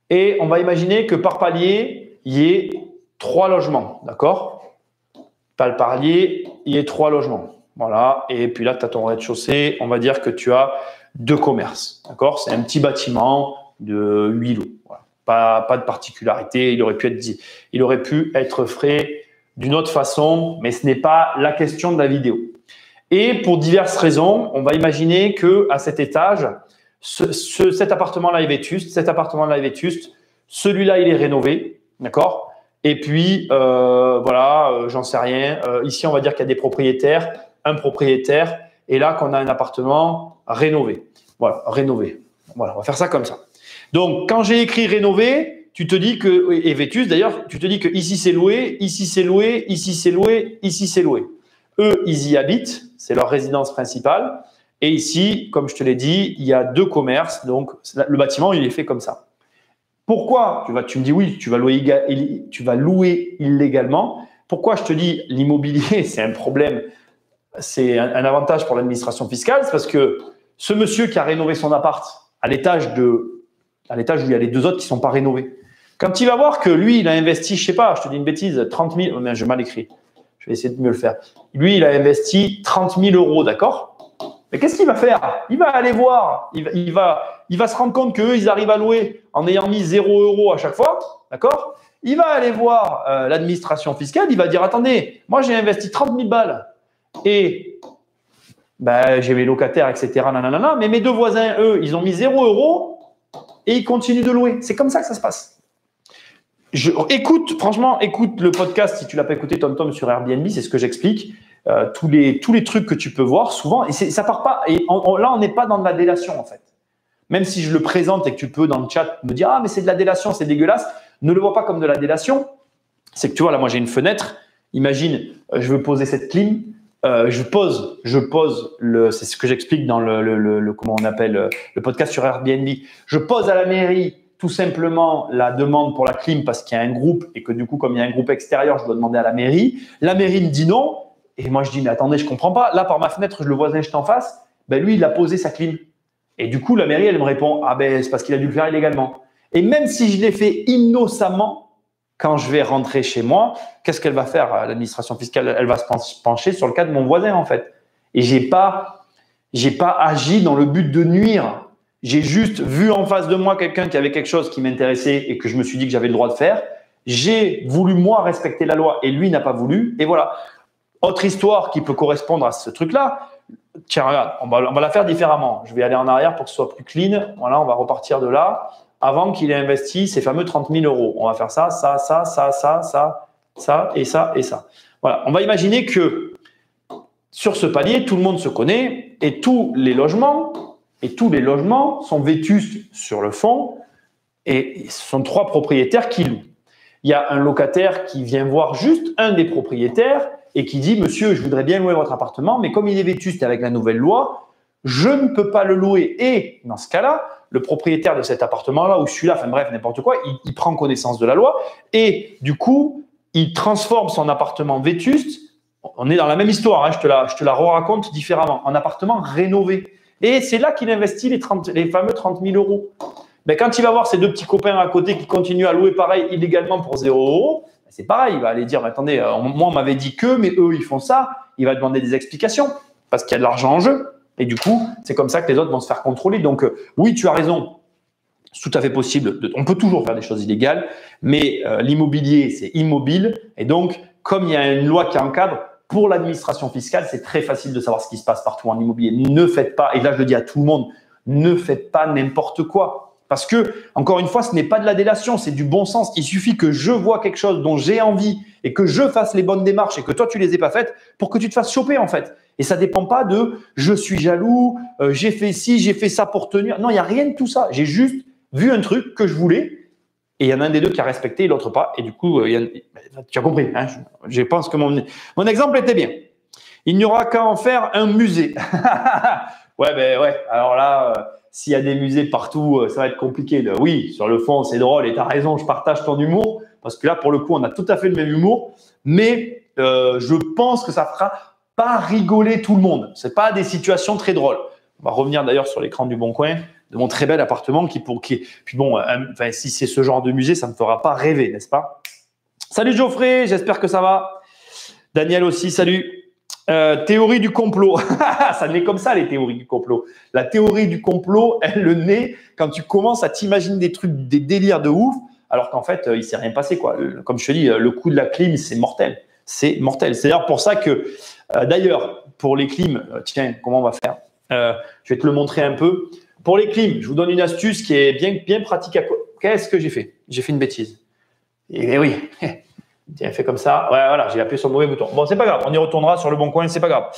Et on va imaginer que par palier, il y ait 3 logements, d'accord? Par palier, il y ait 3 logements. Voilà. Et puis là, tu as ton rez-de-chaussée. On va dire que tu as 2 commerces, d'accord? C'est un petit bâtiment de 8 lots. Voilà. Pas de particularité. Il aurait pu être fait d'une autre façon, mais ce n'est pas la question de la vidéo. Et pour diverses raisons, on va imaginer qu'à cet étage, cet appartement-là est vétuste, cet appartement-là est vétuste, celui-là, il est rénové, d'accord? Et puis, voilà, j'en sais rien. Ici, on va dire qu'il y a des propriétaires, un propriétaire, et là, qu'on a un appartement rénové. Voilà, rénové. Voilà, on va faire ça comme ça. Donc, quand j'ai écrit rénové, tu te dis que, et vétuste d'ailleurs, tu te dis que ici, c'est loué, ici, c'est loué, ici, c'est loué, ici, c'est loué. Eux, ils y habitent, c'est leur résidence principale. Et ici, comme je te l'ai dit, il y a 2 commerces, donc le bâtiment, il est fait comme ça. Pourquoi? Tu me dis oui, tu vas louer illégalement. Pourquoi je te dis l'immobilier, c'est un problème, c'est un avantage pour l'administration fiscale? C'est parce que ce monsieur qui a rénové son appart à l'étage où il y a les 2 autres qui ne sont pas rénovés, quand il va voir que lui, il a investi, je ne sais pas, je te dis une bêtise, 30 000, oh, j'ai mal écrit, je vais essayer de mieux le faire. Lui, il a investi 30 000 €, d'accord? Mais qu'est-ce qu'il va faire? Il va aller voir, il va se rendre compte qu'eux, ils arrivent à louer en ayant mis 0 € à chaque fois, d'accord? Il va aller voir l'administration fiscale, il va dire, attendez, moi j'ai investi 30 000 balles et ben, j'ai mes locataires, etc. Nanana, mais mes 2 voisins, eux, ils ont mis 0 € et ils continuent de louer. C'est comme ça que ça se passe. Franchement, écoute le podcast si tu l'as pas écouté, Tom sur Airbnb, c'est ce que j'explique. Tous les trucs que tu peux voir souvent, et ça part pas. Et là, on n'est pas dans de la délation en fait. Même si je le présente et que tu peux dans le chat me dire ah mais c'est de la délation, c'est dégueulasse. Ne le vois pas comme de la délation. C'est que tu vois là, moi j'ai une fenêtre. Imagine, je veux poser cette clim. Je pose c'est ce que j'explique dans comment on appelle le podcast sur Airbnb. Je pose à la mairie tout simplement la demande pour la clim parce qu'il y a un groupe et que du coup comme il y a un groupe extérieur, je dois demander à la mairie. La mairie me dit non. Et moi, je dis, mais attendez, je ne comprends pas. Là, par ma fenêtre, le voisin juste en face, ben, lui, il a posé sa clim. Et du coup, la mairie, elle me répond, ah ben, c'est parce qu'il a dû le faire illégalement. Et même si je l'ai fait innocemment, quand je vais rentrer chez moi, qu'est-ce qu'elle va faire? L'administration fiscale, elle va se pencher sur le cas de mon voisin, en fait. Et j'ai pas agi dans le but de nuire. J'ai juste vu en face de moi quelqu'un qui avait quelque chose qui m'intéressait et que je me suis dit que j'avais le droit de faire. J'ai voulu, moi, respecter la loi et lui n'a pas voulu. Et voilà. Autre histoire qui peut correspondre à ce truc-là. Tiens, regarde, on va la faire différemment. Je vais aller en arrière pour que ce soit plus clean. Voilà, on va repartir de là. Avant qu'il ait investi ces fameux 30 000 euros. On va faire ça, ça, ça, ça, ça, ça, ça et ça et ça. Voilà. On va imaginer que sur ce palier, tout le monde se connaît et tous les logements sont vétustes sur le fond et ce sont 3 propriétaires qui louent. Il y a un locataire qui vient voir juste un des propriétaires et qui dit « Monsieur, je voudrais bien louer votre appartement, mais comme il est vétuste avec la nouvelle loi, je ne peux pas le louer. » Et dans ce cas-là, le propriétaire de cet appartement-là ou celui-là, enfin bref, n'importe quoi, il prend connaissance de la loi et du coup, il transforme son appartement vétuste. On est dans la même histoire, hein, je te la raconte différemment, en appartement rénové. Et c'est là qu'il investit les fameux 30 000 euros. Mais quand il va voir ses 2 petits copains à côté qui continuent à louer pareil illégalement pour 0 euros, c'est pareil, il va aller dire, mais attendez, moi on m'avait dit que, mais eux ils font ça. Il va demander des explications parce qu'il y a de l'argent en jeu. Et du coup, c'est comme ça que les autres vont se faire contrôler. Donc oui, tu as raison, c'est tout à fait possible. On peut toujours faire des choses illégales, mais l'immobilier c'est immobile. Et donc, comme il y a une loi qui encadre, pour l'administration fiscale, c'est très facile de savoir ce qui se passe partout en immobilier. Ne faites pas, et là je le dis à tout le monde, ne faites pas n'importe quoi. Parce que, encore une fois, ce n'est pas de la délation, c'est du bon sens. Il suffit que je vois quelque chose dont j'ai envie et que je fasse les bonnes démarches et que toi, tu les aies pas faites pour que tu te fasses choper, en fait. Et ça dépend pas de « je suis jaloux, j'ai fait ci, j'ai fait ça pour tenir ». Non, il n'y a rien de tout ça. J'ai juste vu un truc que je voulais et il y en a un des 2 qui a respecté et l'autre pas. Et du coup, tu as compris. Hein, je pense que mon exemple était bien. Il n'y aura qu'à en faire un musée. Ouais, alors là… s'il y a des musées partout, ça va être compliqué. Oui, sur le fond, c'est drôle et tu as raison, je partage ton humour parce que là, pour le coup, on a tout à fait le même humour. Mais je pense que ça fera pas rigoler tout le monde. Ce n'est pas des situations très drôles. On va revenir d'ailleurs sur l'écran du Bon Coin de mon très bel appartement puis bon, si c'est ce genre de musée, ça ne me fera pas rêver, n'est-ce pas? Salut Geoffrey, j'espère que ça va. Daniel aussi, salut. Théorie du complot. Ça naît comme ça, les théories du complot. La théorie du complot, elle le naît quand tu commences à t'imaginer des trucs, des délires de ouf, alors qu'en fait, il s'est rien passé, quoi. Comme je te dis, le coup de la clim, c'est mortel. C'est mortel. C'est d'ailleurs pour ça que, d'ailleurs, pour les clims, tiens, comment on va faire? Je vais te le montrer un peu. Pour les clims, je vous donne une astuce qui est bien pratique. Qu'est-ce que j'ai fait? J'ai fait une bêtise. Et oui. Tiens, fait comme ça. Ouais, voilà, j'ai appuyé sur le mauvais bouton. Bon, c'est pas grave. On y retournera sur le Bon Coin, c'est pas grave.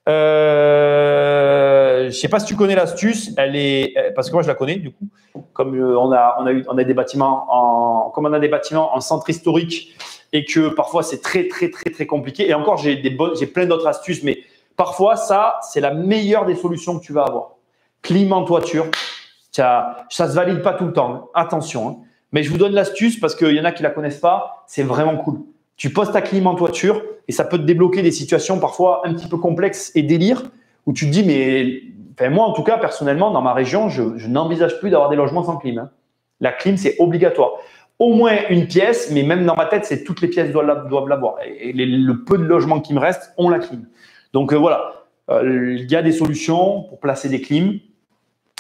Je sais pas si tu connais l'astuce. Elle est parce que moi je la connais du coup. Comme on a des bâtiments en centre historique et que parfois c'est très compliqué. Et encore, j'ai plein d'autres astuces, mais parfois ça c'est la meilleure des solutions que tu vas avoir. Clim en toiture. Ça se valide pas tout le temps. Hein. Attention. Hein. Mais je vous donne l'astuce parce qu'il y en a qui la connaissent pas. C'est vraiment cool. Tu poses ta clim en toiture et ça peut te débloquer des situations parfois un petit peu complexes et délires où tu te dis, mais enfin, moi en tout cas, personnellement, dans ma région, je n'envisage plus d'avoir des logements sans clim. Hein. La clim, c'est obligatoire. Au moins une pièce, mais même dans ma tête, c'est toutes les pièces doivent l'avoir. Et le peu de logements qui me restent ont la clim. Donc voilà, il y a des solutions pour placer des clims.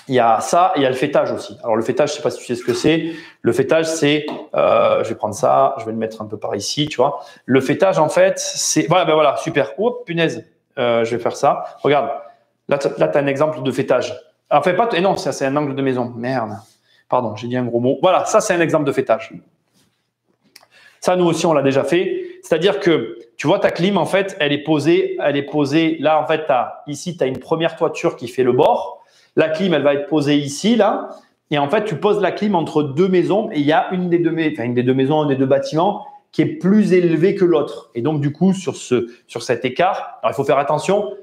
Il y a ça et il y a le fêtage aussi. Alors, le fêtage, je ne sais pas si tu sais ce que c'est. Le fêtage, c'est… je vais prendre ça, je vais le mettre un peu par ici, tu vois. Le fêtage, en fait, c'est… Voilà, super. Oups, punaise. Je vais faire ça. Regarde, là, tu as un exemple de fêtage. Enfin, pas… non, ça, c'est un angle de maison. Merde. Pardon, j'ai dit un gros mot. Voilà, ça, c'est un exemple de fêtage. Ça, nous aussi, on l'a déjà fait. C'est-à-dire que, tu vois, ta clim, en fait, elle est posée. Là, en fait, ici, tu as une première toiture qui fait le bord. La clim, elle va être posée ici, là. Et en fait, tu poses la clim entre 2 maisons et il y a une des deux maisons, un des 2 bâtiments qui est plus élevée que l'autre. Et donc, du coup, sur cet écart, alors il faut faire attention.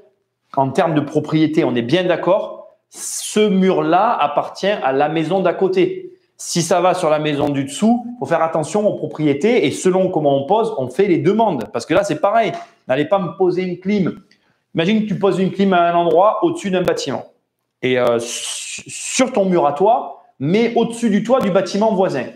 En termes de propriété, on est bien d'accord. Ce mur-là appartient à la maison d'à côté. Si ça va sur la maison du dessous, il faut faire attention aux propriétés et selon comment on pose, on fait les demandes. Parce que là, c'est pareil. N'allez pas me poser une clim. Imagine que tu poses une clim à un endroit au-dessus d'un bâtiment. Et sur ton mur à toi, mais au-dessus du toit du bâtiment voisin.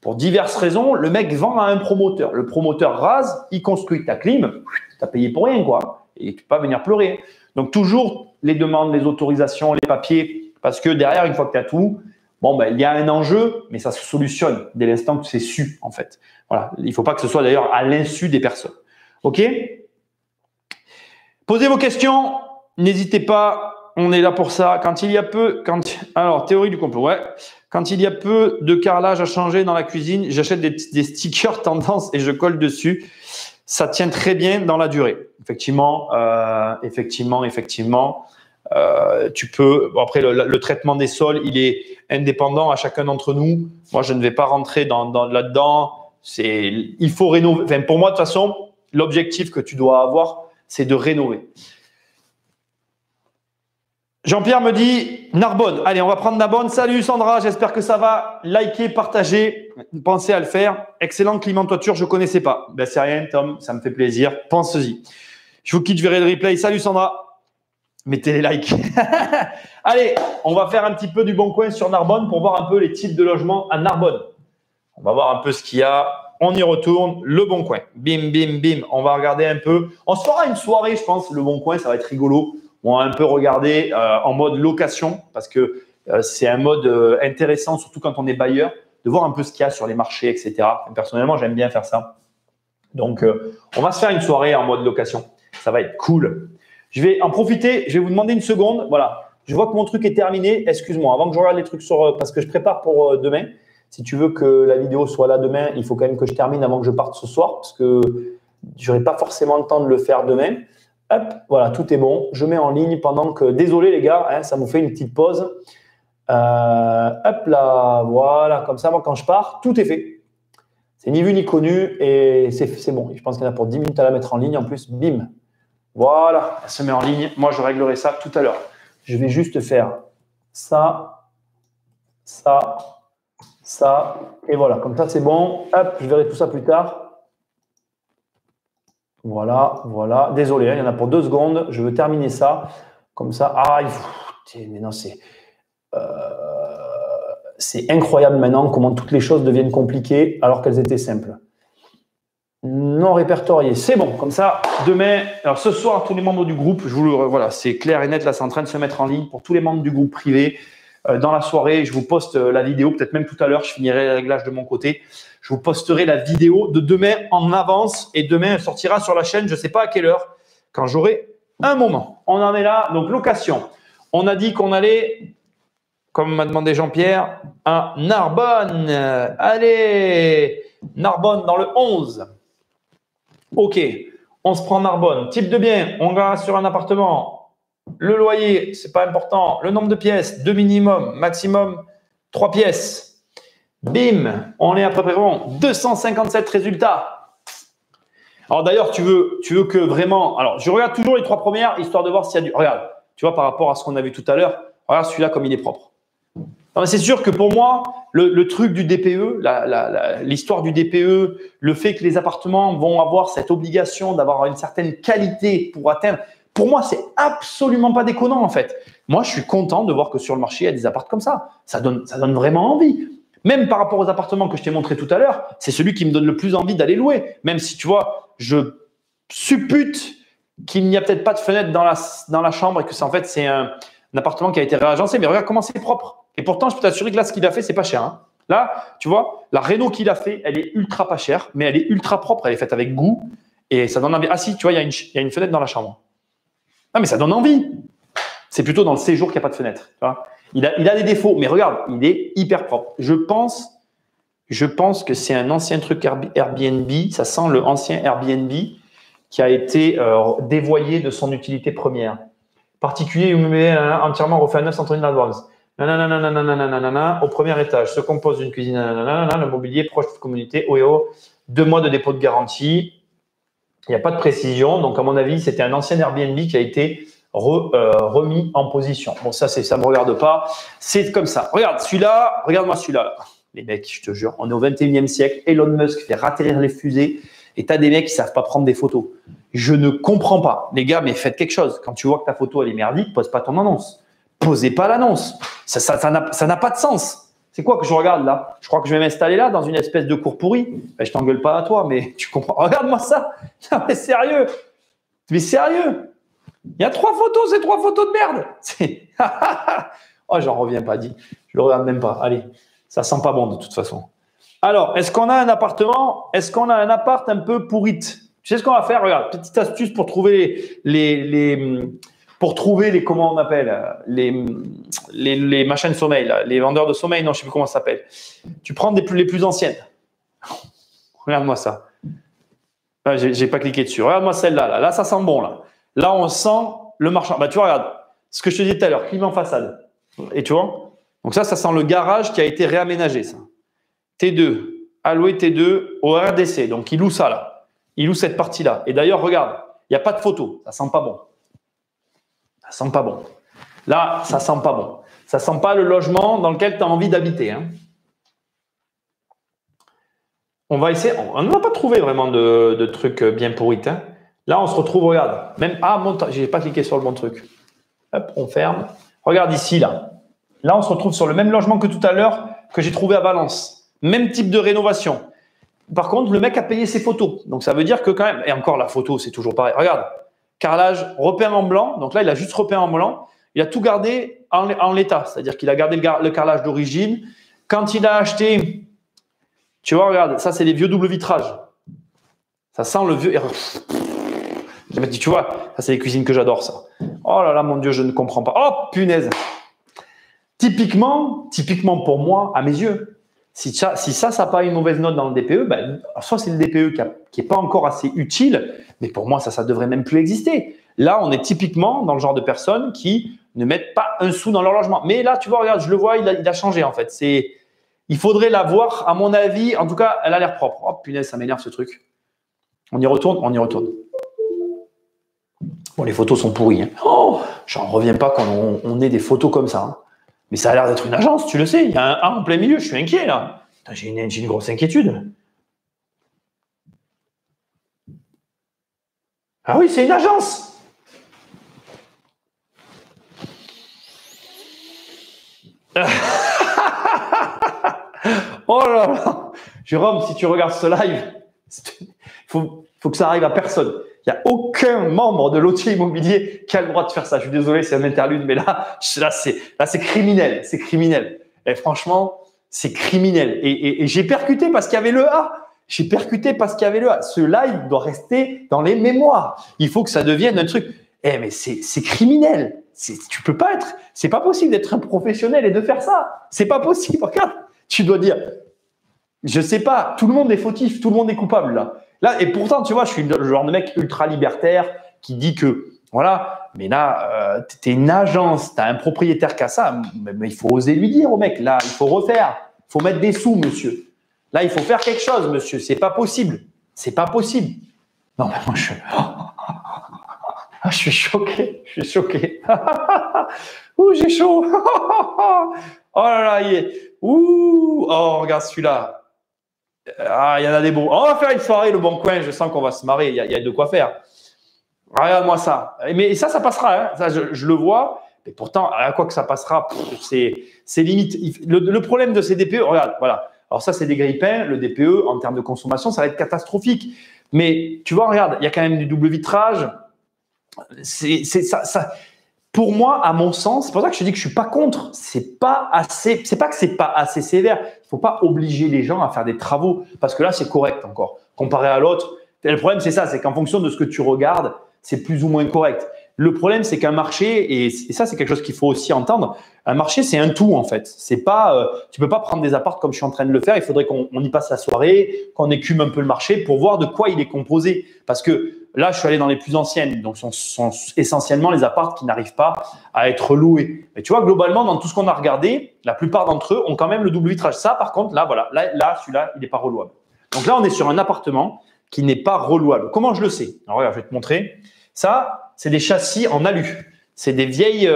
Pour diverses raisons, le mec vend à un promoteur. Le promoteur rase, il construit ta clim, tu as payé pour rien, quoi. Et tu peux pas venir pleurer. Donc, toujours les demandes, les autorisations, les papiers, parce que derrière, une fois que tu as tout, bon, ben, il y a un enjeu, mais ça se solutionne dès l'instant que c'est su, en fait. Voilà. Il ne faut pas que ce soit d'ailleurs à l'insu des personnes. OK? Posez vos questions. N'hésitez pas. On est là pour ça. Alors, théorie du complot. Ouais. Quand il y a peu de carrelage à changer dans la cuisine, j'achète des stickers tendance et je colle dessus. Ça tient très bien dans la durée. Effectivement, tu peux. Bon, après, le traitement des sols, il est indépendant à chacun d'entre nous. Moi, je ne vais pas rentrer là-dedans. Il faut rénover. Enfin, pour moi, de toute façon, l'objectif que tu dois avoir, c'est de rénover. Jean-Pierre me dit Narbonne. Allez, on va prendre Narbonne. Salut Sandra, j'espère que ça va. Likez, partagez. Pensez à le faire. Excellent climat de toiture, je ne connaissais pas. Ben, c'est rien, Tom, ça me fait plaisir. Pense-y. Je vous quitte, je verrai le replay. Salut Sandra. Mettez les likes. Allez, on va faire un petit peu du bon coin sur Narbonne pour voir un peu les types de logements à Narbonne. On va voir un peu ce qu'il y a. On y retourne. Le bon coin. Bim, bim, bim. On va regarder un peu. On se fera une soirée, je pense. Le bon coin, ça va être rigolo. On va un peu regarder en mode location parce que c'est un mode intéressant, surtout quand on est bailleur, de voir un peu ce qu'il y a sur les marchés, etc. Personnellement, j'aime bien faire ça. Donc, on va se faire une soirée en mode location. Ça va être cool. Je vais en profiter. Je vais vous demander une seconde. Voilà. Je vois que mon truc est terminé. Excuse-moi. Avant que je regarde les trucs parce que je prépare pour demain. Si tu veux que la vidéo soit là demain, il faut quand même que je termine avant que je parte ce soir parce que je n'aurai pas forcément le temps de le faire demain. Hop, voilà, tout est bon. Je mets en ligne pendant que… Désolé les gars, hein, ça vous fait une petite pause. Hop là, voilà, comme ça, moi quand je pars, tout est fait. C'est ni vu ni connu et c'est bon. Je pense qu'il y en a pour 10 minutes à la mettre en ligne. En plus, bim. Voilà, elle se met en ligne. Moi, je réglerai ça tout à l'heure. Je vais juste faire ça, ça, ça. Et voilà, comme ça, c'est bon. Hop, je verrai tout ça plus tard. Voilà, voilà. Désolé, hein, il y en a pour 2 secondes. Je veux terminer ça. Comme ça. Ah, mais non, c'est incroyable maintenant comment toutes les choses deviennent compliquées alors qu'elles étaient simples. Non répertorié. C'est bon. Comme ça, demain, alors ce soir, tous les membres du groupe, voilà, c'est clair et net. Là, c'est en train de se mettre en ligne pour tous les membres du groupe privé. Dans la soirée, je vous poste la vidéo. Peut-être même tout à l'heure, je finirai le réglage de mon côté. Je vous posterai la vidéo de demain en avance et demain, elle sortira sur la chaîne, je ne sais pas à quelle heure, quand j'aurai un moment. On en est là. Donc, location. On a dit qu'on allait, comme m'a demandé Jean-Pierre, à Narbonne. Allez, Narbonne dans le 11. OK, on se prend Narbonne. Type de bien, on va sur un appartement. Le loyer, ce n'est pas important. Le nombre de pièces, 2 minimum, maximum 3 pièces. Bim, on est à peu près bon. 257 résultats. Alors d'ailleurs, tu veux que vraiment… Alors, je regarde toujours les 3 premières, histoire de voir s'il y a du… Regarde, tu vois, par rapport à ce qu'on a vu tout à l'heure, regarde celui-là comme il est propre. C'est sûr que pour moi, le truc du DPE, l'histoire du DPE, le fait que les appartements vont avoir cette obligation d'avoir une certaine qualité pour atteindre… Pour moi, c'est absolument pas déconnant en fait. Moi, je suis content de voir que sur le marché, il y a des appartements comme ça. Ça donne vraiment envie. Même par rapport aux appartements que je t'ai montré tout à l'heure, c'est celui qui me donne le plus envie d'aller louer. Même si, tu vois, je suppute qu'il n'y a peut-être pas de fenêtre dans la chambre et que en fait, c'est un appartement qui a été réagencé. Mais regarde comment c'est propre. Et pourtant, je peux t'assurer que là, ce qu'il a fait, c'est pas cher. Hein. Là, tu vois, la réno qu'il a fait, elle est ultra pas chère, mais elle est ultra propre. Elle est faite avec goût et ça donne envie. Ah si, tu vois, il y a une fenêtre dans la chambre. Ah, mais ça donne envie. C'est plutôt dans le séjour qu'il n'y a pas de fenêtre. Tu vois. Il a des défauts, mais regarde, il est hyper propre. Je pense que c'est un ancien truc Airbnb. Ça sent le ancien Airbnb qui a été dévoyé de son utilité première. Particulier entièrement refait à 9 centrines d'Advance. Au premier étage, se compose d'une cuisine. Le mobilier proche de communauté. 2 mois de dépôt de garantie. Il n'y a pas de précision. Donc, à mon avis, c'était un ancien Airbnb qui a été remis en position. Bon, ça ne me regarde pas. C'est comme ça. Regarde celui-là. Regarde-moi celui-là. Les mecs, je te jure, on est au 21e siècle. Elon Musk fait atterrir les fusées et tu as des mecs qui ne savent pas prendre des photos. Je ne comprends pas. Les gars, mais faites quelque chose. Quand tu vois que ta photo, elle est merdique, pose pas ton annonce. Posez pas l'annonce. Ça n'a pas de sens. C'est quoi que je regarde là? Je crois que je vais m'installer là dans une espèce de cour pourri. Ben, je t'engueule pas à toi, mais tu comprends. Regarde-moi ça. Non, mais sérieux. Mais sérieux. Il y a 3 photos, c'est 3 photos de merde. Oh, j'en reviens pas, dit. Je le regarde même pas. Allez, ça sent pas bon de toute façon. Alors, est-ce qu'on a un appartement? Est-ce qu'on a un appart un peu pourrite? Tu sais ce qu'on va faire? Regarde, petite astuce pour trouver comment on appelle, les machins de sommeil, là, les vendeurs de sommeil, non, je sais plus comment ça s'appelle. Tu prends les plus anciennes. Regarde-moi ça. Ah, j'ai pas cliqué dessus. Regarde-moi celle-là. Là, ça sent bon. Là, on sent le marchand. Bah, tu vois, regarde. Ce que je te disais tout à l'heure, climat en façade. Et tu vois? Donc ça sent le garage qui a été réaménagé, ça. T2. Alloué T2 au RDC. Donc, il loue ça, là. Il loue cette partie-là. Et d'ailleurs, regarde, il n'y a pas de photo. Ça sent pas bon. Ça sent pas bon. Là, ça sent pas bon. Ça sent pas le logement dans lequel tu as envie d'habiter. Hein. On va essayer. On n'a pas trouvé vraiment de trucs bien pourris. Hein. Là, on se retrouve, regarde. Même, je n'ai pas cliqué sur le bon truc. Hop, on ferme. Regarde ici, là. Là, on se retrouve sur le même logement que tout à l'heure que j'ai trouvé à Valence. Même type de rénovation. Par contre, le mec a payé ses photos. Donc, ça veut dire que quand même… Et encore, la photo, c'est toujours pareil. Regarde. Carrelage repeint en blanc. Donc là, il a juste repeint en blanc. Il a tout gardé en l'état. C'est-à-dire qu'il a gardé le carrelage d'origine. Quand il a acheté… Tu vois, regarde. Ça, c'est les vieux double vitrages. Ça sent le vieux… Tu vois, ça, c'est les cuisines que j'adore, ça. Oh là là, mon Dieu, je ne comprends pas. Oh, punaise. Typiquement pour moi, à mes yeux, si ça n'a pas une mauvaise note dans le DPE, ben, soit c'est le DPE qui n'est pas encore assez utile, mais pour moi, ça ne devrait même plus exister. Là, on est typiquement dans le genre de personnes qui ne mettent pas un sou dans leur logement. Mais là, tu vois, regarde, je le vois, il a changé en fait. Il faudrait la voir, à mon avis, en tout cas, elle a l'air propre. Oh punaise, ça m'énerve ce truc. On y retourne. Bon, les photos sont pourries. Hein. Oh, j'en reviens pas quand on ait des photos comme ça. Hein. Mais ça a l'air d'être une agence, tu le sais. Il y a un A en plein milieu, je suis inquiet là. J'ai une grosse inquiétude. Ah oui, c'est une agence. Oh là là. Jérôme, si tu regardes ce live, faut que ça arrive à personne. Il n'y a aucun membre de lotier immobilier qui a le droit de faire ça. Je suis désolé, c'est un interlude, mais là c'est criminel. C'est criminel. Et franchement, c'est criminel. Et j'ai percuté parce qu'il y avait le A. Ce live doit rester dans les mémoires. Il faut que ça devienne un truc. Mais c'est criminel. Tu peux pas être. C'est pas possible d'être un professionnel et de faire ça. C'est pas possible. Regarde, tu dois dire. Je sais pas. Tout le monde est fautif. Tout le monde est coupable là. Là, et pourtant, tu vois, je suis le genre de mec ultra libertaire qui dit que, voilà, mais là, tu es une agence, tu as un propriétaire qui a ça, mais il faut oser lui dire au mec, là, il faut refaire, il faut mettre des sous, monsieur. Là, il faut faire quelque chose, monsieur, c'est pas possible. C'est pas possible. Non, mais moi, je suis choqué, Ouh, j'ai chaud. Oh là là, ouh, oh, regarde celui-là. Ah, il y en a des beaux. On va faire une soirée, le Bon Coin. Je sens qu'on va se marrer. Il y a de quoi faire. Regarde-moi ça. Mais ça passera. Hein. Ça, je le vois. Mais pourtant, à quoi que ça passera, c'est limite. Le problème de ces DPE, regarde, voilà. Alors ça, c'est des grille-pains. Le DPE, en termes de consommation, ça va être catastrophique. Mais tu vois, regarde, il y a quand même du double vitrage. Ça. Pour moi, à mon sens, c'est pour ça que je dis que je suis pas contre. C'est pas que c'est pas assez sévère. Il faut pas obliger les gens à faire des travaux parce que là, c'est correct encore. Comparé à l'autre, le problème, c'est ça, c'est qu'en fonction de ce que tu regardes, c'est plus ou moins correct. Le problème, c'est qu'un marché, et ça, c'est quelque chose qu'il faut aussi entendre, un marché, c'est un tout en fait. C'est pas, tu peux pas prendre des apparts comme je suis en train de le faire. Il faudrait qu'on y passe la soirée, qu'on écume un peu le marché pour voir de quoi il est composé. Parce que là, je suis allé dans les plus anciennes, donc ce sont essentiellement les apparts qui n'arrivent pas à être loués. Mais tu vois, globalement, dans tout ce qu'on a regardé, la plupart d'entre eux ont quand même le double vitrage. Ça, par contre, là, voilà, là, celui-là, il n'est pas relouable. Donc là, on est sur un appartement qui n'est pas relouable. Comment je le sais? Alors regarde, je vais te montrer. Ça, c'est des châssis en alu. C'est des vieilles,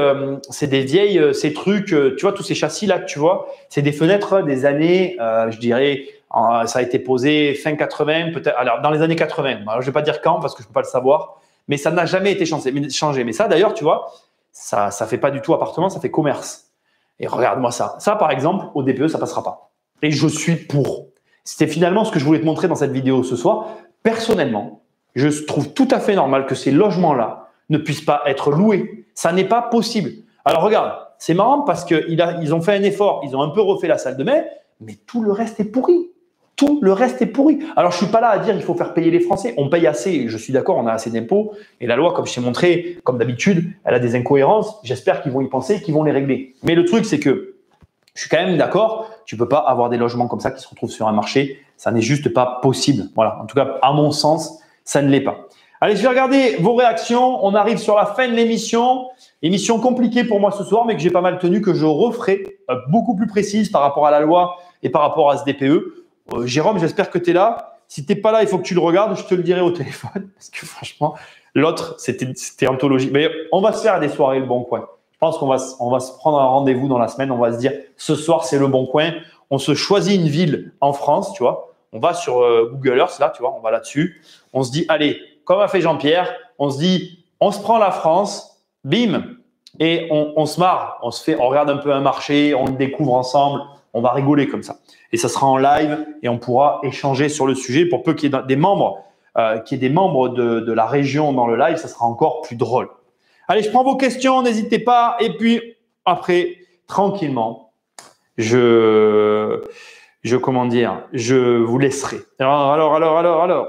ces trucs, tu vois, tous ces châssis-là que tu vois, c'est des fenêtres des années, je dirais, ça a été posé fin 80, peut-être, alors dans les années 80. Alors, je vais pas dire quand parce que je peux pas le savoir, mais ça n'a jamais été changé. Mais ça, d'ailleurs, tu vois, ça fait pas du tout appartement, ça fait commerce. Et regarde-moi ça. Ça, par exemple, au DPE, ça passera pas. Et je suis pour. C'était finalement ce que je voulais te montrer dans cette vidéo ce soir. Personnellement, je trouve tout à fait normal que ces logements-là ne puisse pas être loué. Ça n'est pas possible. Alors regarde, c'est marrant parce qu'ils ont fait un effort, ils ont un peu refait la salle de bain, mais tout le reste est pourri. Tout le reste est pourri. Alors, je ne suis pas là à dire qu'il faut faire payer les Français. On paye assez, je suis d'accord, on a assez d'impôts. Et la loi, comme je t'ai montré, comme d'habitude, elle a des incohérences. J'espère qu'ils vont y penser, qu'ils vont les régler. Mais le truc, c'est que je suis quand même d'accord, tu ne peux pas avoir des logements comme ça qui se retrouvent sur un marché. Ça n'est juste pas possible. Voilà. En tout cas, à mon sens, ça ne l'est pas. Allez, je vais regarder vos réactions. On arrive sur la fin de l'émission. Émission compliquée pour moi ce soir, mais que j'ai pas mal tenue, que je referai beaucoup plus précise par rapport à la loi et par rapport à ce DPE. Jérôme, j'espère que tu es là. Si tu n'es pas là, il faut que tu le regardes. Je te le dirai au téléphone parce que franchement, l'autre, c'était anthologique. Mais on va se faire des soirées Le Bon Coin. Je pense qu'on va se prendre un rendez-vous dans la semaine. On va se dire, ce soir, c'est Le Bon Coin. On se choisit une ville en France, tu vois. On va sur Google Earth, là, tu vois. On va là-dessus. On se dit, allez, comme a fait Jean-Pierre, on se dit, on se prend la France, bim, et on se marre. On regarde un peu un marché, on le découvre ensemble. On va rigoler comme ça. Et ça sera en live et on pourra échanger sur le sujet. Pour peu qu'il y ait des membres, de la région dans le live, ça sera encore plus drôle. Allez, je prends vos questions, n'hésitez pas. Et puis après, tranquillement, je vous laisserai. Alors.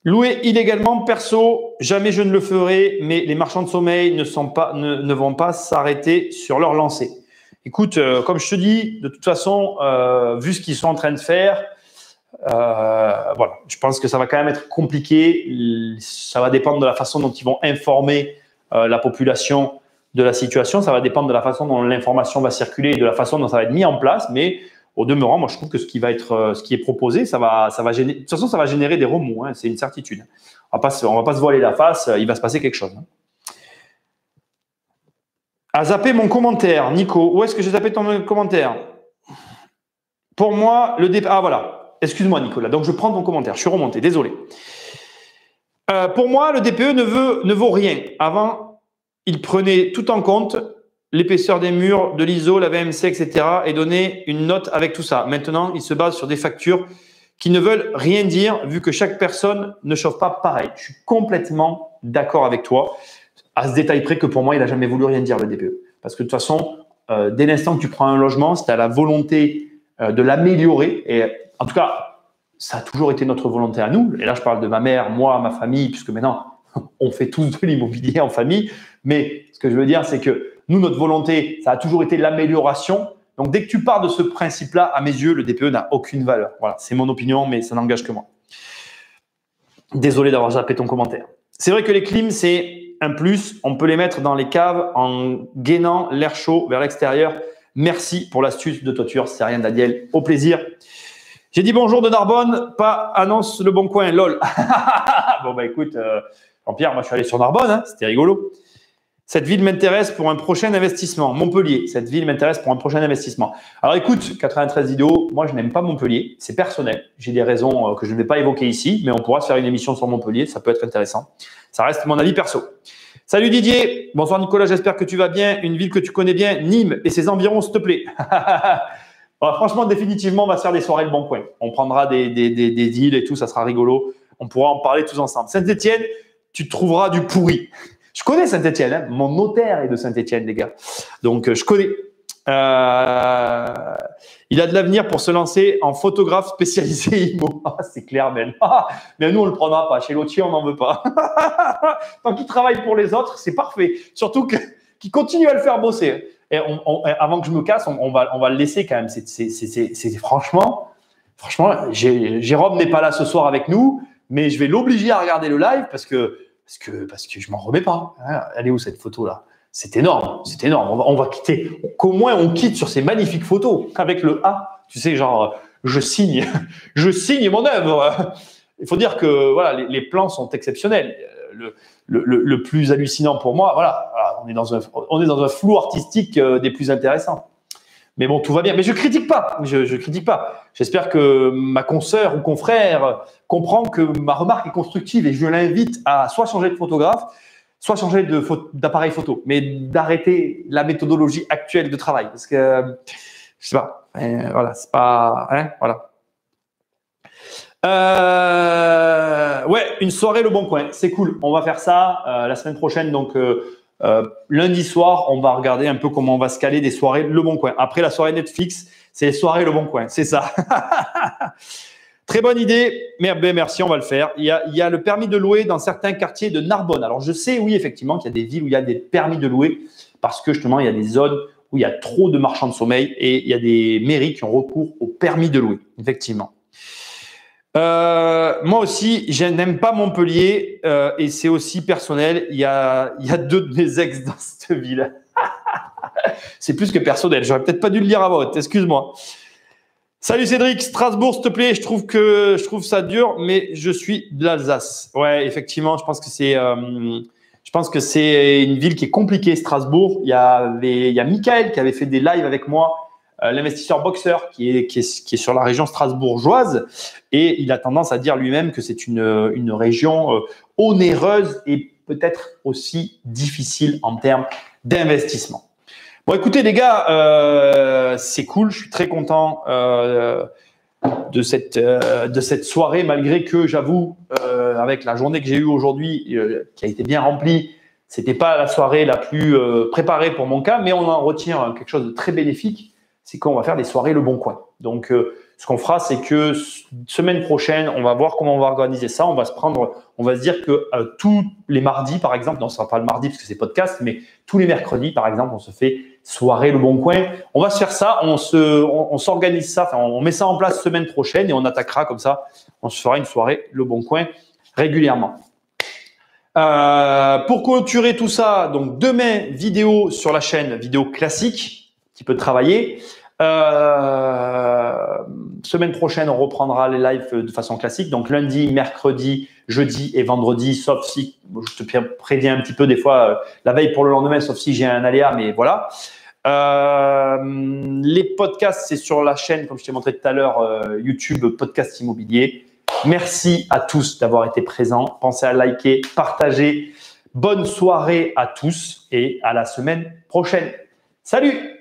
Louer illégalement, perso, jamais je ne le ferai, mais les marchands de sommeil ne vont pas s'arrêter sur leur lancée. Écoute, comme je te dis, de toute façon, vu ce qu'ils sont en train de faire, voilà, je pense que ça va quand même être compliqué. Ça va dépendre de la façon dont ils vont informer la population de la situation. Ça va dépendre de la façon dont l'information va circuler et de la façon dont ça va être mis en place. Mais au demeurant, moi, je trouve que ce qui est proposé, ça va générer. De toute façon, ça va générer des remous. Hein, c'est une certitude. On va pas se voiler la face. Il va se passer quelque chose. Hein. A zappé mon commentaire, Nico. Où est-ce que j'ai zappé ton commentaire? Pour moi, le départ. Ah, voilà. Excuse-moi, Nicolas. Donc, je prends ton commentaire. Je suis remonté. Désolé. Pour moi, le DPE ne vaut rien. Avant, il prenait tout en compte, l'épaisseur des murs, de l'ISO, la VMC, etc. et donnait une note avec tout ça. Maintenant, il se base sur des factures qui ne veulent rien dire vu que chaque personne ne chauffe pas pareil. Je suis complètement d'accord avec toi. À ce détail près que pour moi, il n'a jamais voulu rien dire, le DPE. Parce que de toute façon, dès l'instant que tu prends un logement, si tu as la volonté de l'améliorer, et en tout cas, ça a toujours été notre volonté à nous, et là je parle de ma mère, moi, ma famille, puisque maintenant, on fait tous de l'immobilier en famille, mais ce que je veux dire, c'est que nous, notre volonté, ça a toujours été l'amélioration. Donc, dès que tu pars de ce principe-là, à mes yeux, le DPE n'a aucune valeur. Voilà, c'est mon opinion, mais ça n'engage que moi. Désolé d'avoir zappé ton commentaire. C'est vrai que les clims, c'est un plus. On peut les mettre dans les caves en gainant l'air chaud vers l'extérieur. Merci pour l'astuce de toiture. C'est rien d'Adiel. Au plaisir. J'ai dit bonjour de Narbonne, pas annonce Le Bon Coin. Lol. Bon, bah écoute, Jean-Pierre, moi je suis allé sur Narbonne. Hein, c'était rigolo. Cette ville m'intéresse pour un prochain investissement. Montpellier, cette ville m'intéresse pour un prochain investissement. Alors écoute, 93 vidéos, moi je n'aime pas Montpellier, c'est personnel. J'ai des raisons que je ne vais pas évoquer ici, mais on pourra se faire une émission sur Montpellier, ça peut être intéressant. Ça reste mon avis perso. Salut Didier, bonsoir Nicolas, j'espère que tu vas bien. Une ville que tu connais bien, Nîmes et ses environs, s'il te plaît. Bon, franchement, définitivement, on va se faire des soirées Le Bon Coin. On prendra des deals et tout, ça sera rigolo. On pourra en parler tous ensemble. Saint-Etienne, tu trouveras du pourri. Je connais Saint-Etienne, hein. Mon notaire est de Saint-Etienne, les gars. Donc, je connais. Il a de l'avenir pour se lancer en photographe spécialisé IMO. Ah, c'est clair, Ben. Mais nous, on ne le prendra pas. Chez Lotier, on n'en veut pas. Tant qu'il travaille pour les autres, c'est parfait. Surtout qu'il continue à le faire bosser. Et avant que je me casse, on va le laisser quand même. C'est franchement, Jérôme n'est pas là ce soir avec nous, mais je vais l'obliger à regarder le live parce que je m'en remets pas. Hein. Elle est où cette photo là? C'est énorme, c'est énorme. On va quitter. Qu'au moins on quitte sur ces magnifiques photos avec le A. Tu sais, genre je signe mon œuvre. Il faut dire que voilà, les plans sont exceptionnels. Le plus hallucinant pour moi, voilà, on est dans un flou artistique des plus intéressants. Mais bon, tout va bien. Mais je critique pas. Je critique pas. J'espère que ma consoeur ou confrère comprend que ma remarque est constructive et je l'invite à soit changer de photographe, soit changer d'appareil photo, mais d'arrêter la méthodologie actuelle de travail. Parce que, je sais pas, voilà, c'est pas, hein, voilà. Ouais, une soirée Le Bon Coin, c'est cool. On va faire ça la semaine prochaine. Donc, lundi soir, on va regarder un peu comment on va se caler des soirées Le Bon Coin. Après la soirée Netflix, c'est les soirées Le Bon Coin, c'est ça. Très bonne idée. Merci, on va le faire. Il y a le permis de louer dans certains quartiers de Narbonne. Alors, je sais, oui, effectivement, qu'il y a des villes où il y a des permis de louer parce que justement, il y a des zones où il y a trop de marchands de sommeil et il y a des mairies qui ont recours au permis de louer, effectivement. Moi aussi, je n'aime pas Montpellier et c'est aussi personnel. Il y a 2 de mes ex dans cette ville. C'est plus que personnel. J'aurais peut-être pas dû le lire à voix haute. Excuse-moi. Salut Cédric, Strasbourg, s'il te plaît. Je trouve ça dur, mais je suis de l'Alsace. Ouais, effectivement, je pense que c'est une ville qui est compliquée, Strasbourg. Il y a Michael qui avait fait des lives avec moi. L'investisseur boxeur qui est sur la région strasbourgeoise et il a tendance à dire lui-même que c'est une région onéreuse et peut-être aussi difficile en termes d'investissement. Bon, écoutez les gars, c'est cool, je suis très content de cette soirée malgré que j'avoue avec la journée que j'ai eue aujourd'hui qui a été bien remplie, c'était pas la soirée la plus préparée pour mon cas, mais on en retient quelque chose de très bénéfique. C'est qu'on va faire des soirées Le Bon Coin. Donc, ce qu'on fera, c'est que semaine prochaine, on va voir comment on va organiser ça. On va se dire que tous les mardis, par exemple, non, ce sera pas le mardi parce que c'est podcast, mais tous les mercredis, par exemple, on se fait soirée Le Bon Coin. On va se faire ça, on s'organise ça, enfin, on met ça en place semaine prochaine et on attaquera comme ça. On se fera une soirée Le Bon Coin régulièrement. Pour clôturer tout ça, donc demain, vidéo sur la chaîne, vidéo classique, qui peut travailler. Semaine prochaine, on reprendra les lives de façon classique. Donc lundi, mercredi, jeudi et vendredi, sauf si, je te préviens un petit peu des fois, la veille pour le lendemain, sauf si j'ai un aléa, mais voilà. Les podcasts, c'est sur la chaîne, comme je t'ai montré tout à l'heure, YouTube Podcast Immobilier. Merci à tous d'avoir été présents. Pensez à liker, partager. Bonne soirée à tous et à la semaine prochaine. Salut!